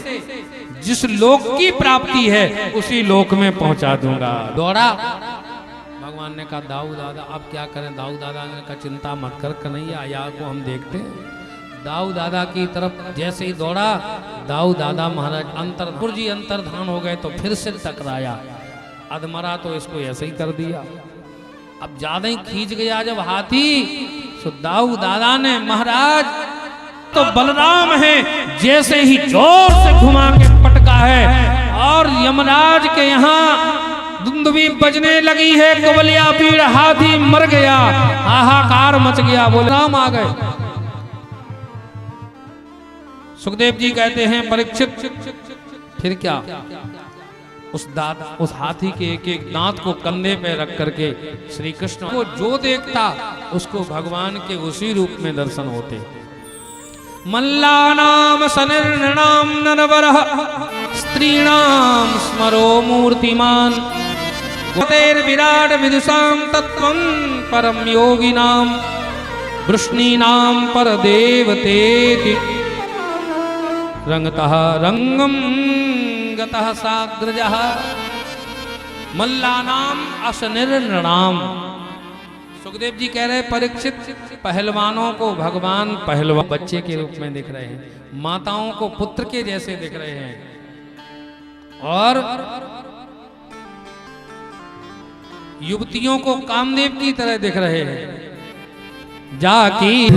[SPEAKER 1] जिस लोक की प्राप्ति है उसी लोक में पहुंचा दूंगा। दौड़ा, भगवान ने कहा दाऊ दादा अब क्या करें? दाऊ दादा ने कहा चिंता मत कर कन्हैया, या को हम देखते हैं। दाऊ दादा की तरफ जैसे ही दौड़ा, दाऊ दादा महाराज अंतर्धान हो गए तो फिर से टकराया। अधमरा तो इसको ऐसे ही कर दिया। अब ज्यादा ही खींच गया जब हाथी, तो दाऊ दादा ने महाराज तो बलराम है जैसे ही जोर से घुमा के पटका है और यमराज के यहाँ दुंदुभी बजने लगी है। कुबलिया पीड़ हाथी मर गया, हाहाकार मच गया, बलराम आ गए। सुखदेव जी कहते हैं परीक्षित फिर क्या? उस हाथी के एक एक दांत को कंधे पे रख करके श्री कृष्ण को जो देखता उसको भगवान के उसी रूप में दर्शन होते। मल्लानाम सनिर्नृणाम नरवरः स्त्रीणाम स्मरो मूर्तिमान विराट विदुषाम तत्वं परम योगिनाम वृष्णीनाम परदेवतेति रंगतः रंगम गतः साग्रजः मल्लानाम असनिर्नृणाम। सुखदेव जी कह रहे परीक्षित पहलवानों को भगवान पहलवान बच्चे के रूप में दिख रहे हैं, माताओं को पुत्र के जैसे दिख रहे हैं और युवतियों को कामदेव की तरह दिख रहे हैं। जाकी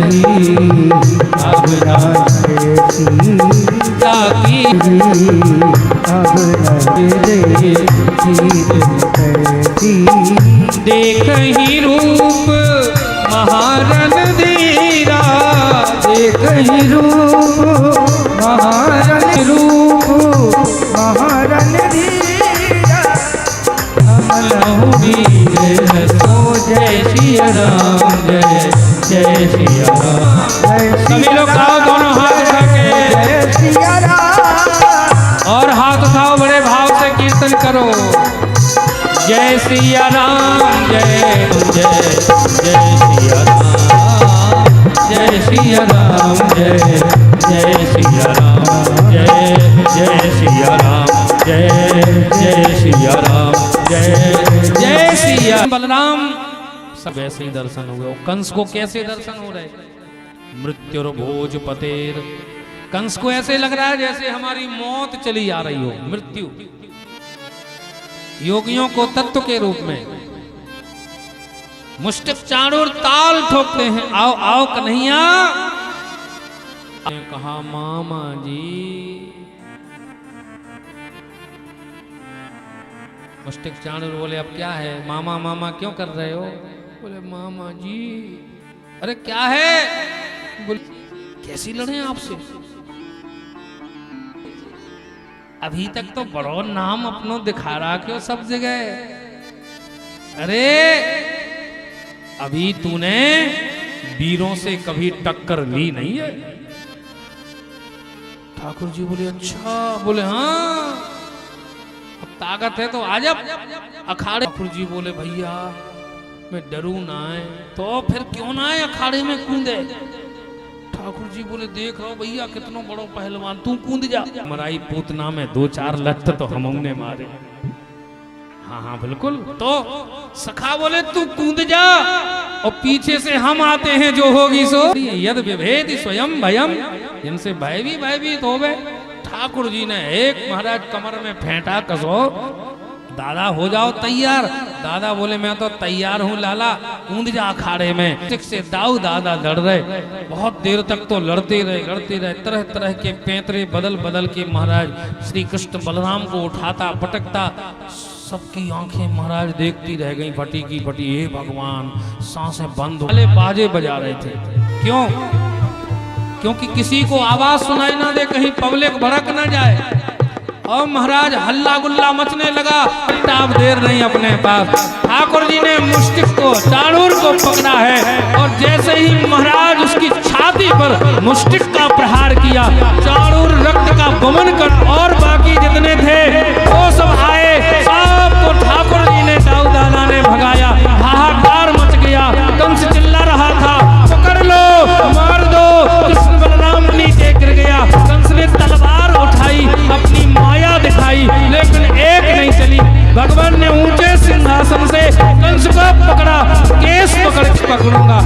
[SPEAKER 1] जाकी देख ही रूप महारन धीरा, देख ही रूप महारन धीरा तो जय श्री राम जय जय श्री राम। सभी लोग गाओ दोनों हाथ उठा के जय श्री राम और हाथ उठाओ बड़े भाव से कीर्तन करो। जय श्री राम जय जय जय श्री राम जय श्री राम जय जय श्री राम जय जय श्री राम जय जय श्री राम जय जय श्री राम। बलराम सब ऐसे ही दर्शन हो गए। कंस को कैसे दर्शन हो रहे? मृत्युर्भोज पतेर। कंस को ऐसे लग रहा है जैसे हमारी मौत चली आ रही हो, मृत्यु। योगियों को तत्व के रूप में मुष्टिक चाणूर ताल ठोकते हैं, आओ आओ कन्हैया। कहा मामा जी। मुष्टिक चाणूर बोले अब क्या है? मामा मामा क्यों कर रहे हो? बोले मामा जी। अरे क्या है? बोले कैसी लड़े आपसे? अभी तक तो बड़ो नाम अपनो दिखा रहा क्यों सब जगह? अरे अभी तूने वीरों से कभी टक्कर ली नहीं है? ठाकुर जी बोले अच्छा, बोले हाँ अब ताकत है तो आजा अखाड़े। ठाकुर जी बोले भैया मैं डरू ना आए, तो फिर क्यों ना आए अखाड़े में कूदे। ठाकुर जी बोले देख रहो भैया कितनो बड़ो पहलवान, तू कूद जा। मराई पूतना में 2-4 लत तो हमने मारे। हाँ हाँ बिल्कुल। तो सखा बोले तू कूद जा और पीछे से हम आते हैं जो होगी सो। यद विभेद स्वयं भयम, जिनसे भयभीत हो गए। ठाकुर जी ने एक महाराज कमर में फेंटा कसो, दादा हो जाओ तैयार। दादा बोले मैं तो तैयार हूँ लाला, कूद जा अखाड़े में। टिक से दाऊ दादा लड़ रहे, बहुत देर तक तो लड़ते रहे। तरह तरह के पैंतरे बदल बदल के महाराज श्री कृष्ण बलराम को उठाता पटकता। सबकी आंखें महाराज देखती रह गई, फटी की फटी। हे भगवान, सांसें बंद हो। बाजे बजा रहे थे, क्यों? क्योंकि किसी को आवाज सुनाई ना दे, कहीं पब्लिक भड़क ना जाए। और महाराज हल्ला गुल्ला मचने लगा। अब देर नहीं अपने पास। ठाकुर जी ने मुष्टिक को, चाणूर को पकड़ा है और जैसे ही महाराज उसकी छाती पर मुष्टिक का प्रहार किया, चाणूर रक्त का वमन कर और बाकी जितने थे वो सब आए। सबको ठाकुर जी ने दाऊ दादा ने भगाया। हाहाकार मच गया। कंस चिल्ला रहा था पकड़ लो मार दो। कृष्ण बलराम नीचे गिर गया। कंस ने तलवार उठाई, अपनी माया दिखाई, लेकिन एक नहीं चली। भगवान ने ऊंचे सिंहासन से कंस को पकड़ा, केस पकड़ूंगा।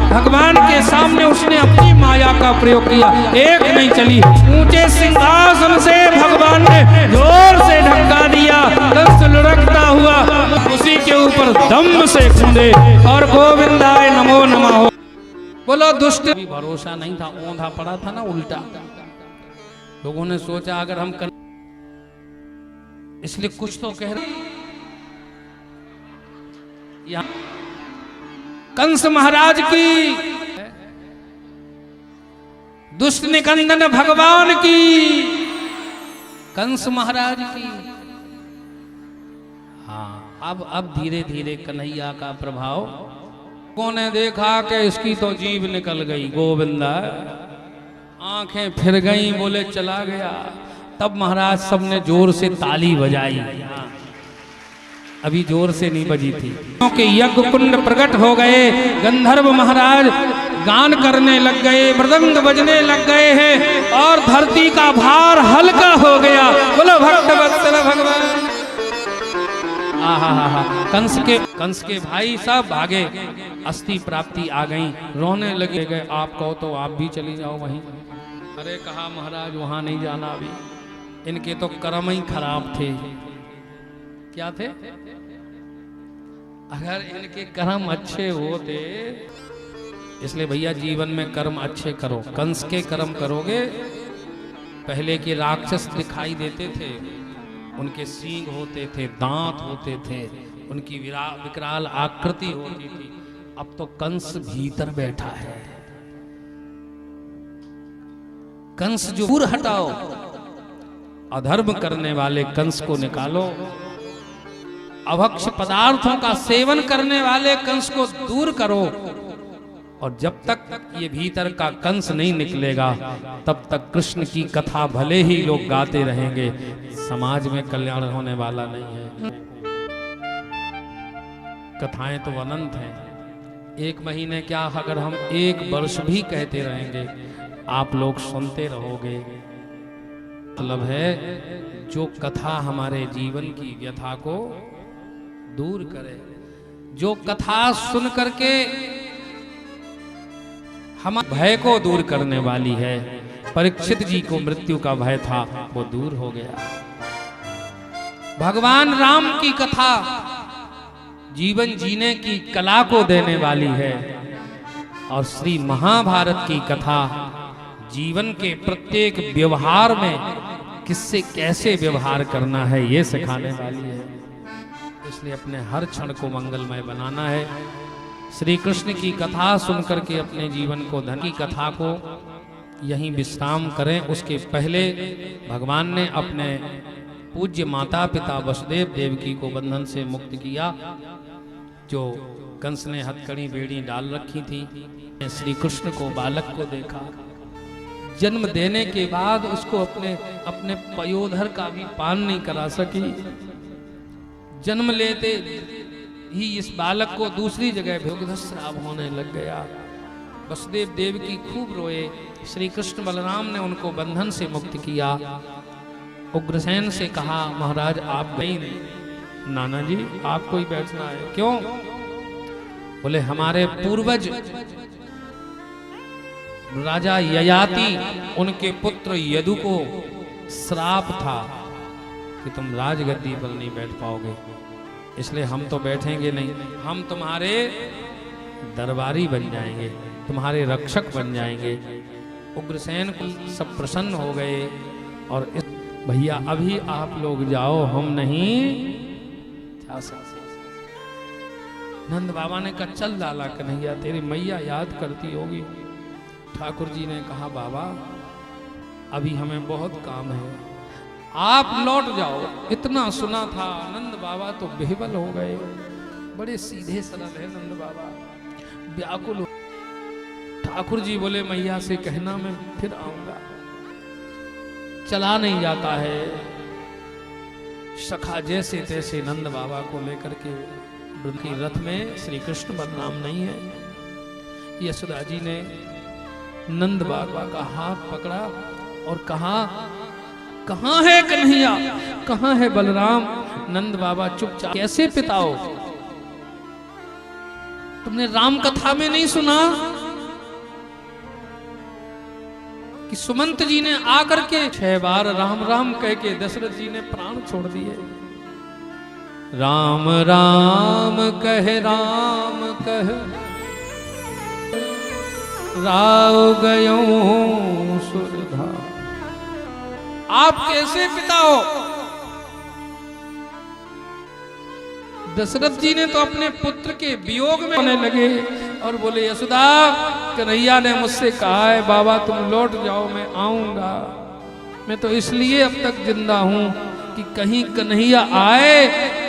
[SPEAKER 1] भगवान के सामने उसने अपनी माया का प्रयोग किया, एक नहीं चली। ऊंचे सिंहासन से भगवान ने जोर से धक्का दिया। कंस लुढ़कता हुआ उसी के ऊपर दम से कूदे और गोविंदाय नमो नमः हो। बोलो दुष्ट भी भरोसा नहीं था, औंधा पड़ा था ना उल्टा। लोगों ने सोचा अगर हम कर, इसलिए कुछ तो कह रहे। कंस महाराज की, दुष्ट निकंदन भगवान की, कंस महाराज की। हाँ अब धीरे धीरे कन्हैया का प्रभाव। लोगों ने देखा कि इसकी तो जीभ निकल गई, गोविंदा आंखें फिर गईं, बोले चला गया। तब महाराज सबने जोर से ताली बजाई। अभी जोर से नहीं बजी थी, क्योंकि यज्ञ कुंड प्रकट हो गए। गंधर्व महाराज गान करने लग गए, मृदंग बजने लग गए हैं और धरती का भार हल्का हो गया। बोलो भक्त वत्सल भगवान। आहा, कंस के भाई सब भागे, अस्थि प्राप्ति आ गई, रोने लगे गए। आप कहो तो आप भी चली जाओ वहीं। अरे कहा महाराज वहां नहीं जाना, अभी इनके तो कर्म ही खराब थे। क्या थे? अगर इनके कर्म अच्छे होते, इसलिए भैया जीवन में कर्म अच्छे करो। कंस के कर्म करोगे, पहले के राक्षस दिखाई देते थे, उनके सींग होते थे, दांत होते थे, उनकी विकराल आकृति होती थी। अब तो कंस भीतर बैठा है। कंस जो दूर हटाओ, अधर्म करने वाले कंस को निकालो, अभक्ष पदार्थों का सेवन करने वाले कंस को दूर करो। और जब तक ये भीतर का कंस नहीं निकलेगा, तब तक कृष्ण की कथा भले ही लोग गाते रहेंगे, समाज में कल्याण होने वाला नहीं है। कथाएं तो अनंत हैं। एक महीने क्या, अगर हम 1 वर्ष भी कहते रहेंगे, आप लोग सुनते रहोगे। मतलब है जो कथा हमारे जीवन की व्यथा को दूर करे, जो कथा सुन करके हम भय को दूर करने वाली है। परीक्षित जी को मृत्यु का भय था, वो दूर हो गया। भगवान राम की कथा जीवन जीने की कला को देने वाली है, और श्री महाभारत की कथा जीवन के प्रत्येक व्यवहार में किससे कैसे व्यवहार करना है, ये सिखाने वाली है। इसलिए अपने हर क्षण को मंगलमय बनाना है। श्री कृष्ण की कथा सुनकर के अपने जीवन को, धन की कथा को यहीं विश्राम करें। उसके पहले भगवान ने अपने पूज्य माता पिता वसुदेव देवकी को बंधन से मुक्त किया। जो कंस ने हथकड़ी बेड़ी डाल रखी थी, श्री कृष्ण को बालक को देखा। जन्म देने के बाद उसको अपने पयोधर का भी पान नहीं करा सकी। जन्म लेते ही इस बालक को दूसरी जगह भोगधस्राव होने लग गया। वसुदेव देव की खूब रोए। श्री कृष्ण बलराम ने उनको बंधन से मुक्त किया। उग्रसेन से कहा, महाराज आप गई नहीं। नाना जी आपको ही बैठना है। क्यों? बोले हमारे पूर्वज राजा ययाति, उनके पुत्र यदु को श्राप था कि तुम राजगद्दी पर नहीं बैठ पाओगे, इसलिए हम तो बैठेंगे नहीं, हम तुम्हारे दरबारी बन जाएंगे, तुम्हारे रक्षक बन जाएंगे। उग्रसेन को सब प्रसन्न हो गए और भैया अभी आप लोग जाओ, हम नहीं जा सकते। नंद बाबा ने कहा चल लाला कन्हैया, तेरी मैया याद करती होगी। ठाकुर जी ने कहा बाबा अभी हमें बहुत काम है, आप लौट जाओ। इतना सुना था। नंद बाबा तो बेहबल हो गए। बड़े सीधे सरल है नंद बाबा, व्याकुल। ठाकुर जी बोले मैया से कहना मैं फिर आऊंगा। चला नहीं जाता है। सखा जैसे तैसे नंद बाबा को लेकर के की रथ में श्री कृष्ण बलराम नहीं है। यशोदा जी ने नंद बाबा का हाथ पकड़ा और कहा, कहां है कन्हैया, कहां है बलराम? नंद बाबा चुपचाप। कैसे पिता हो? तुमने राम कथा में नहीं सुना कि सुमंत जी ने आकर के 6 बार राम राम कह के दशरथ जी ने प्राण छोड़ दिए। राम राम कह राव गयो सुरधा। आप कैसे पिता हो? दशरथ जी ने तो अपने पुत्र के वियोग में होने लगे और बोले यशोदा कन्हैया ने मुझसे कहा है बाबा तुम लौट जाओ, मैं आऊंगा। मैं तो इसलिए अब तक जिंदा हूं कि कहीं कन्हैया आए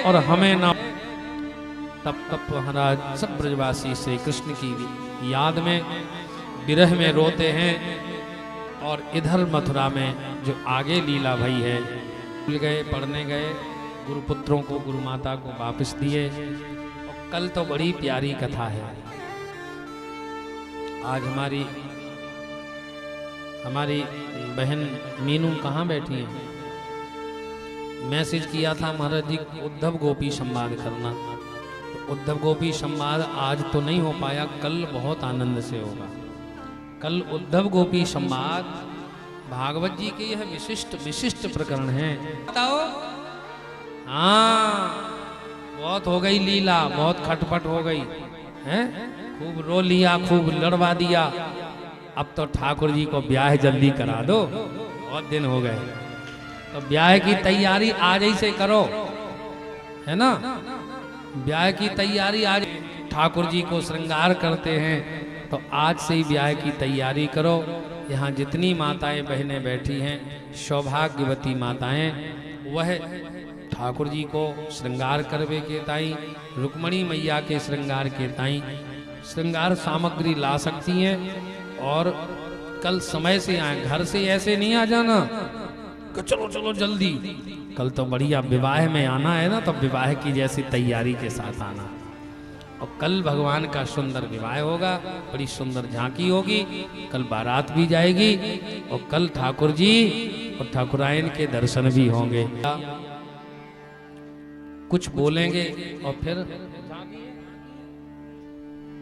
[SPEAKER 1] और हमें ना। तब महाराज सब ब्रजवासी श्री कृष्ण की याद में विरह में रोते हैं। और इधर मथुरा में जो आगे लीला भई है, भूल गए, पढ़ने गए, गुरुपुत्रों को गुरु माता को वापस दिए। और कल तो बड़ी प्यारी कथा है। आज हमारी बहन मीनू कहाँ बैठी है? मैसेज किया था महाराज जी उद्धव गोपी संवाद करना। तो उद्धव गोपी संवाद आज तो नहीं हो पाया, कल बहुत आनंद से होगा। कल उद्धव गोपी संवाद भागवत जी के यह विशिष्ट प्रकरण है। बताओ। हाँ बहुत हो गई लीला, बहुत खटपट हो गई है, खूब रो लिया, खूब लड़वा दिया। अब तो ठाकुर जी को ब्याह जल्दी करा दो, बहुत दिन हो गए। तो ब्याह की तैयारी आज ही से करो, है ना? ब्याह की तैयारी आज, ठाकुर जी को श्रृंगार करते हैं तो आज से ही ब्याह की तैयारी करो। यहाँ जितनी माताएं बहनें बैठी हैं, सौभाग्यवती माताएं, वह ठाकुर जी को श्रृंगार करवे के ताई, रुक्मणी मैया के श्रृंगार के ताई श्रृंगार सामग्री ला सकती हैं। और कल समय से आए, घर से ऐसे नहीं आ जाना कि चलो चलो जल्दी। कल तो बढ़िया विवाह में आना है ना, तो विवाह की जैसी तैयारी के साथ आना। और कल भगवान का सुंदर विवाह होगा, बड़ी सुंदर झांकी होगी, कल बारात भी जाएगी और कल ठाकुर जी और ठाकुरायन के दर्शन भी होंगे। कुछ बोलेंगे और फिर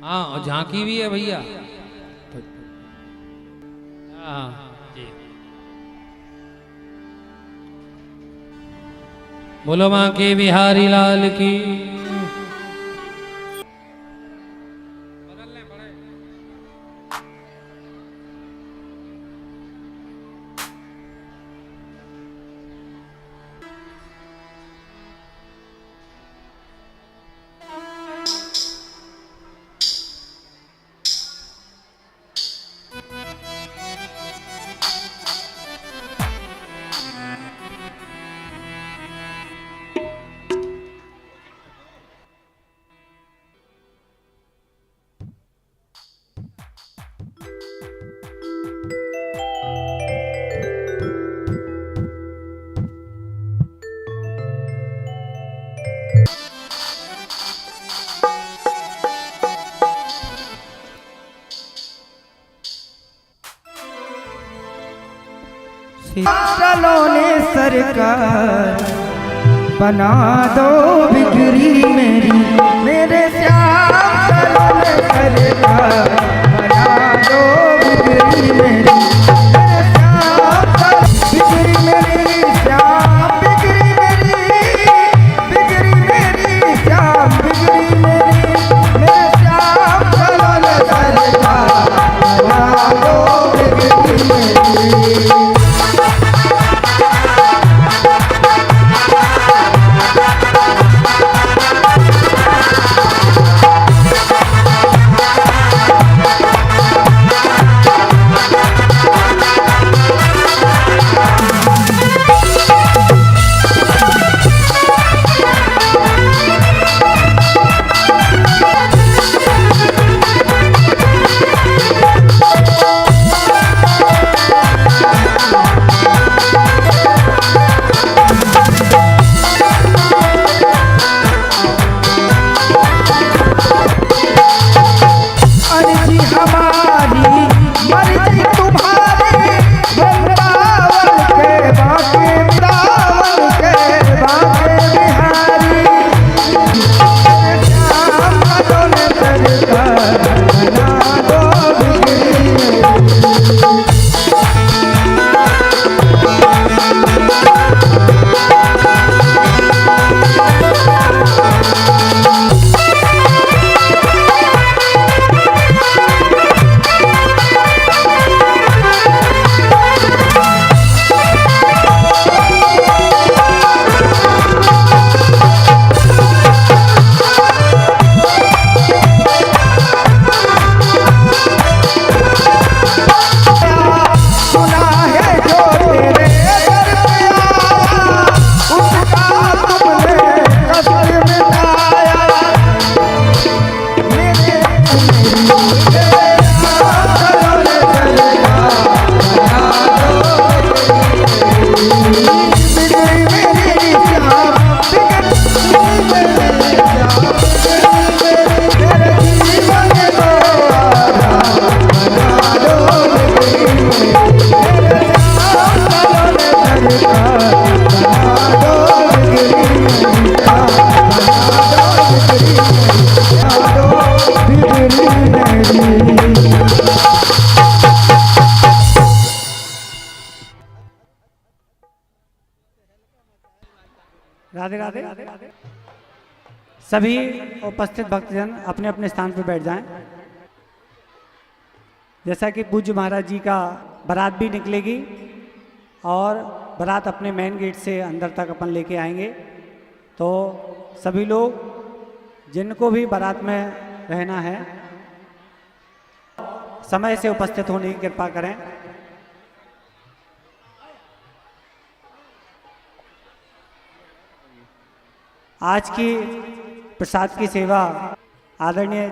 [SPEAKER 1] हाँ, और झांकी भी है भैया। हाँ जी, बोलो मां के बिहारी लाल की।
[SPEAKER 3] चलो ने सरकार बना दो बिगड़ी मेरी, मेरे श्याम चलो ने सरकार बना दो बिगड़ी मेरी, मेरे श्याम बिगड़ी मेरी श्याम बिगड़ी मेरी श्याम बिगड़ी मेरी, मेरे श्याम चलो ने सरकार बना दो बिगड़ी मेरी।
[SPEAKER 4] राधे राधे। सभी उपस्थित भक्तजन अपने अपने स्थान पर बैठ जाएं। जैसा कि पूज्य महाराज जी का बारात भी निकलेगी और बारात अपने मेन गेट से अंदर तक अपन लेके आएंगे, तो सभी लोग जिनको भी बारात में रहना है समय से उपस्थित होने की कृपा करें। आज की प्रसाद की सेवा आदरणीय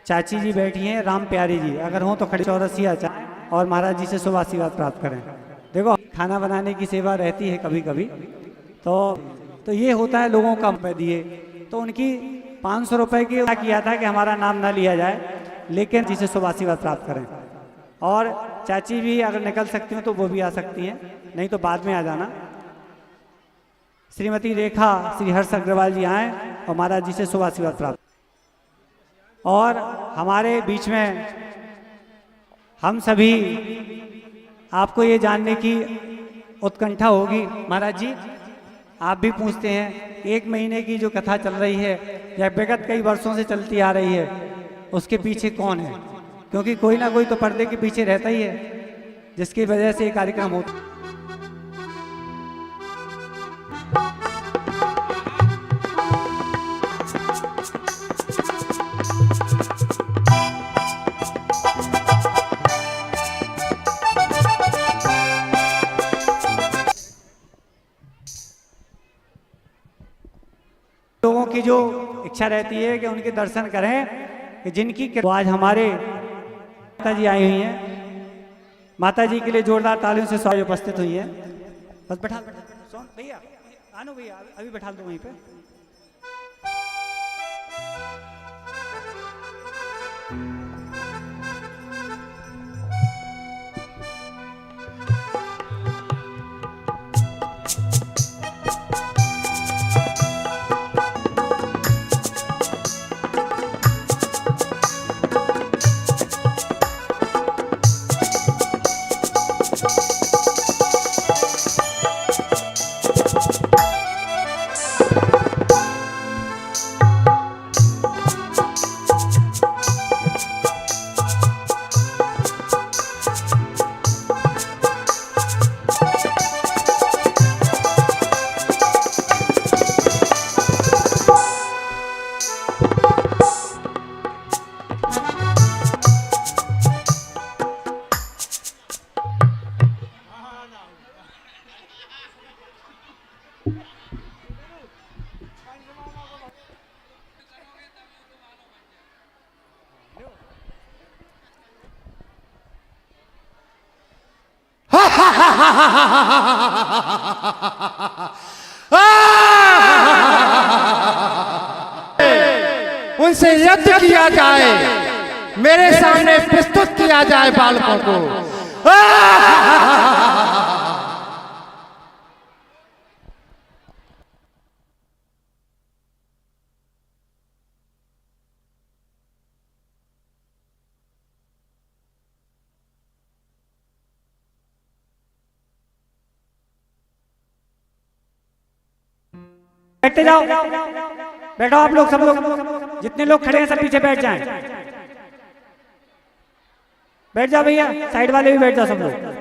[SPEAKER 4] चाची जी बैठी हैं, राम प्यारी जी, अगर हों तो खड़ी चौरसिया चाय और महाराज जी से शुभ आशीर्वाद प्राप्त करें। देखो खाना बनाने की सेवा रहती है कभी कभी, तो ये होता है लोगों का दिए, तो उनकी 500 रुपये की किया था कि हमारा नाम ना लिया जाए, लेकिन जी से शुभ आशीर्वाद प्राप्त करें। और चाची भी अगर निकल सकती हैं तो वो भी आ सकती हैं, नहीं तो बाद में आ जाना। श्रीमती रेखा श्री हर्ष अग्रवाल जी आए और महाराज जी से शुभ आशीर्वाद प्राप्त। और हमारे बीच में हम सभी आपको ये जानने की उत्कंठा होगी, महाराज जी आप भी पूछते हैं 1 महीने की जो कथा चल रही है या विगत कई वर्षों से चलती आ रही है, उसके पीछे कौन है? क्योंकि कोई ना कोई तो पर्दे के पीछे रहता ही है जिसकी वजह से ये कार्यक्रम होता। लोगों की जो इच्छा रहती है कि उनके दर्शन करें, कि जिनकी आज हमारे माता जी आई हुई हैं, माता जी के लिए जोरदार तालियों से स्वागत उपस्थित हुई है। बस बैठा भैया, आनो भैया अभी बैठा दो वहीं पे।
[SPEAKER 3] उनसे युद्ध किया जाए, मेरे सामने प्रस्तुत किया जाए बालकों को।
[SPEAKER 4] बैठते जाओ, बैठो आप लोग, सब लोग जितने लोग खड़े हैं सब पीछे बैठ जाएं। बैठ जाओ भैया, साइड वाले भी बैठ जाओ सब लोग।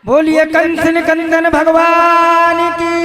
[SPEAKER 3] बोलिए कंस निकंदन भगवान की।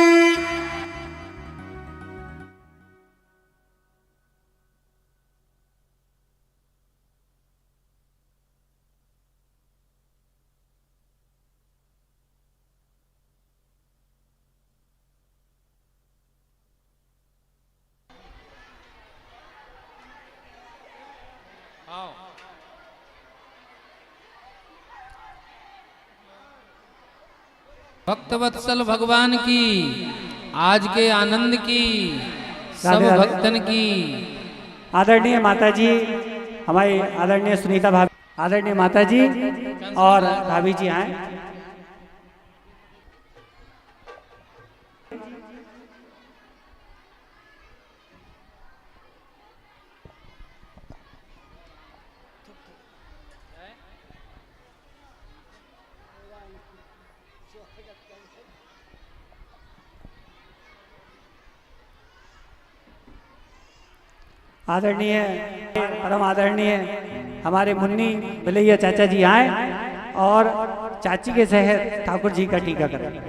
[SPEAKER 1] भक्तवत्सल भगवान की, आज के आनंद की, सब
[SPEAKER 4] राधे राधे।
[SPEAKER 1] भक्तन की।
[SPEAKER 4] आदरणीय माता जी, हमारी आदरणीय सुनीता भाभी, आदरणीय माता जी और भाभी जी आए। आदरणीय परम आदरणीय हमारे मुन्नी भलैया चाचा जी आए और चाची के शहर ठाकुर जी का टीकाकरण।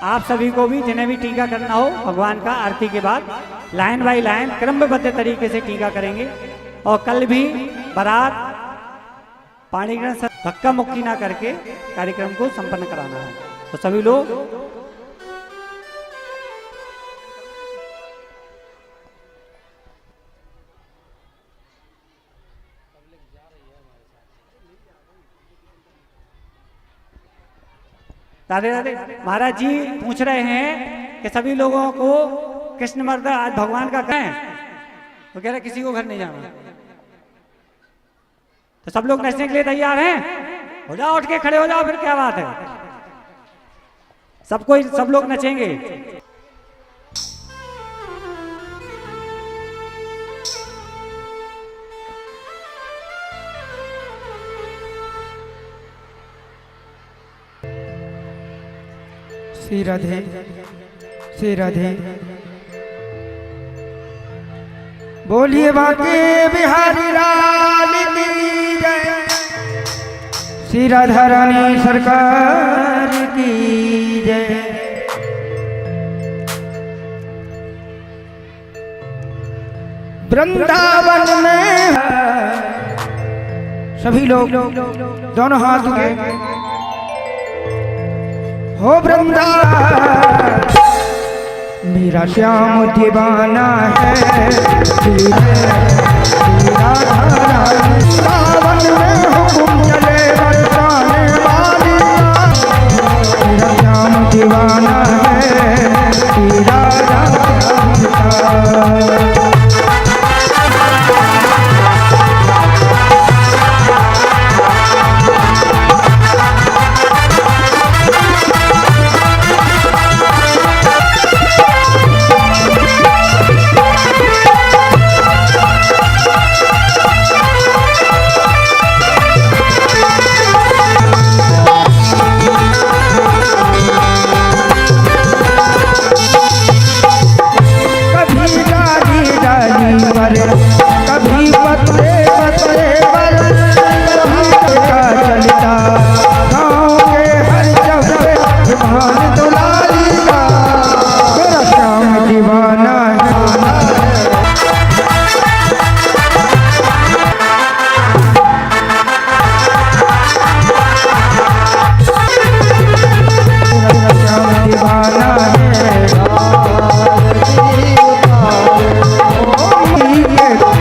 [SPEAKER 4] आप सभी को भी जिन्हें भी टीका करना हो भगवान का आरती के बाद लाइन बाई लाइन क्रमबद्ध तरीके से टीका करेंगे। और कल भी बारात पाणीग्रहण से धक्का मुक्की ना करके कार्यक्रम को संपन्न कराना है। तो सभी लोग राधे राधे। महाराज जी पूछ रहे हैं कि सभी लोगों को कृष्ण मर्द आज भगवान का कहें, तो कह रहे किसी को घर नहीं जाना। तो सब लोग नचने के लिए तैयार हैं? हो जाओ, उठ के खड़े हो जाओ, फिर क्या बात है। सब लोग नचेंगे।
[SPEAKER 5] श्री राधे, श्री राधे। बोलिए बाके बिहारी लाल की जय, श्री राधा रानी सरकार की जय। वृंदावन में सभी लोग दोनों हाथ उठाए। हो वृंदावन मेरा श्याम दीवाना है, श्री राधा रानी सावन में हुकुम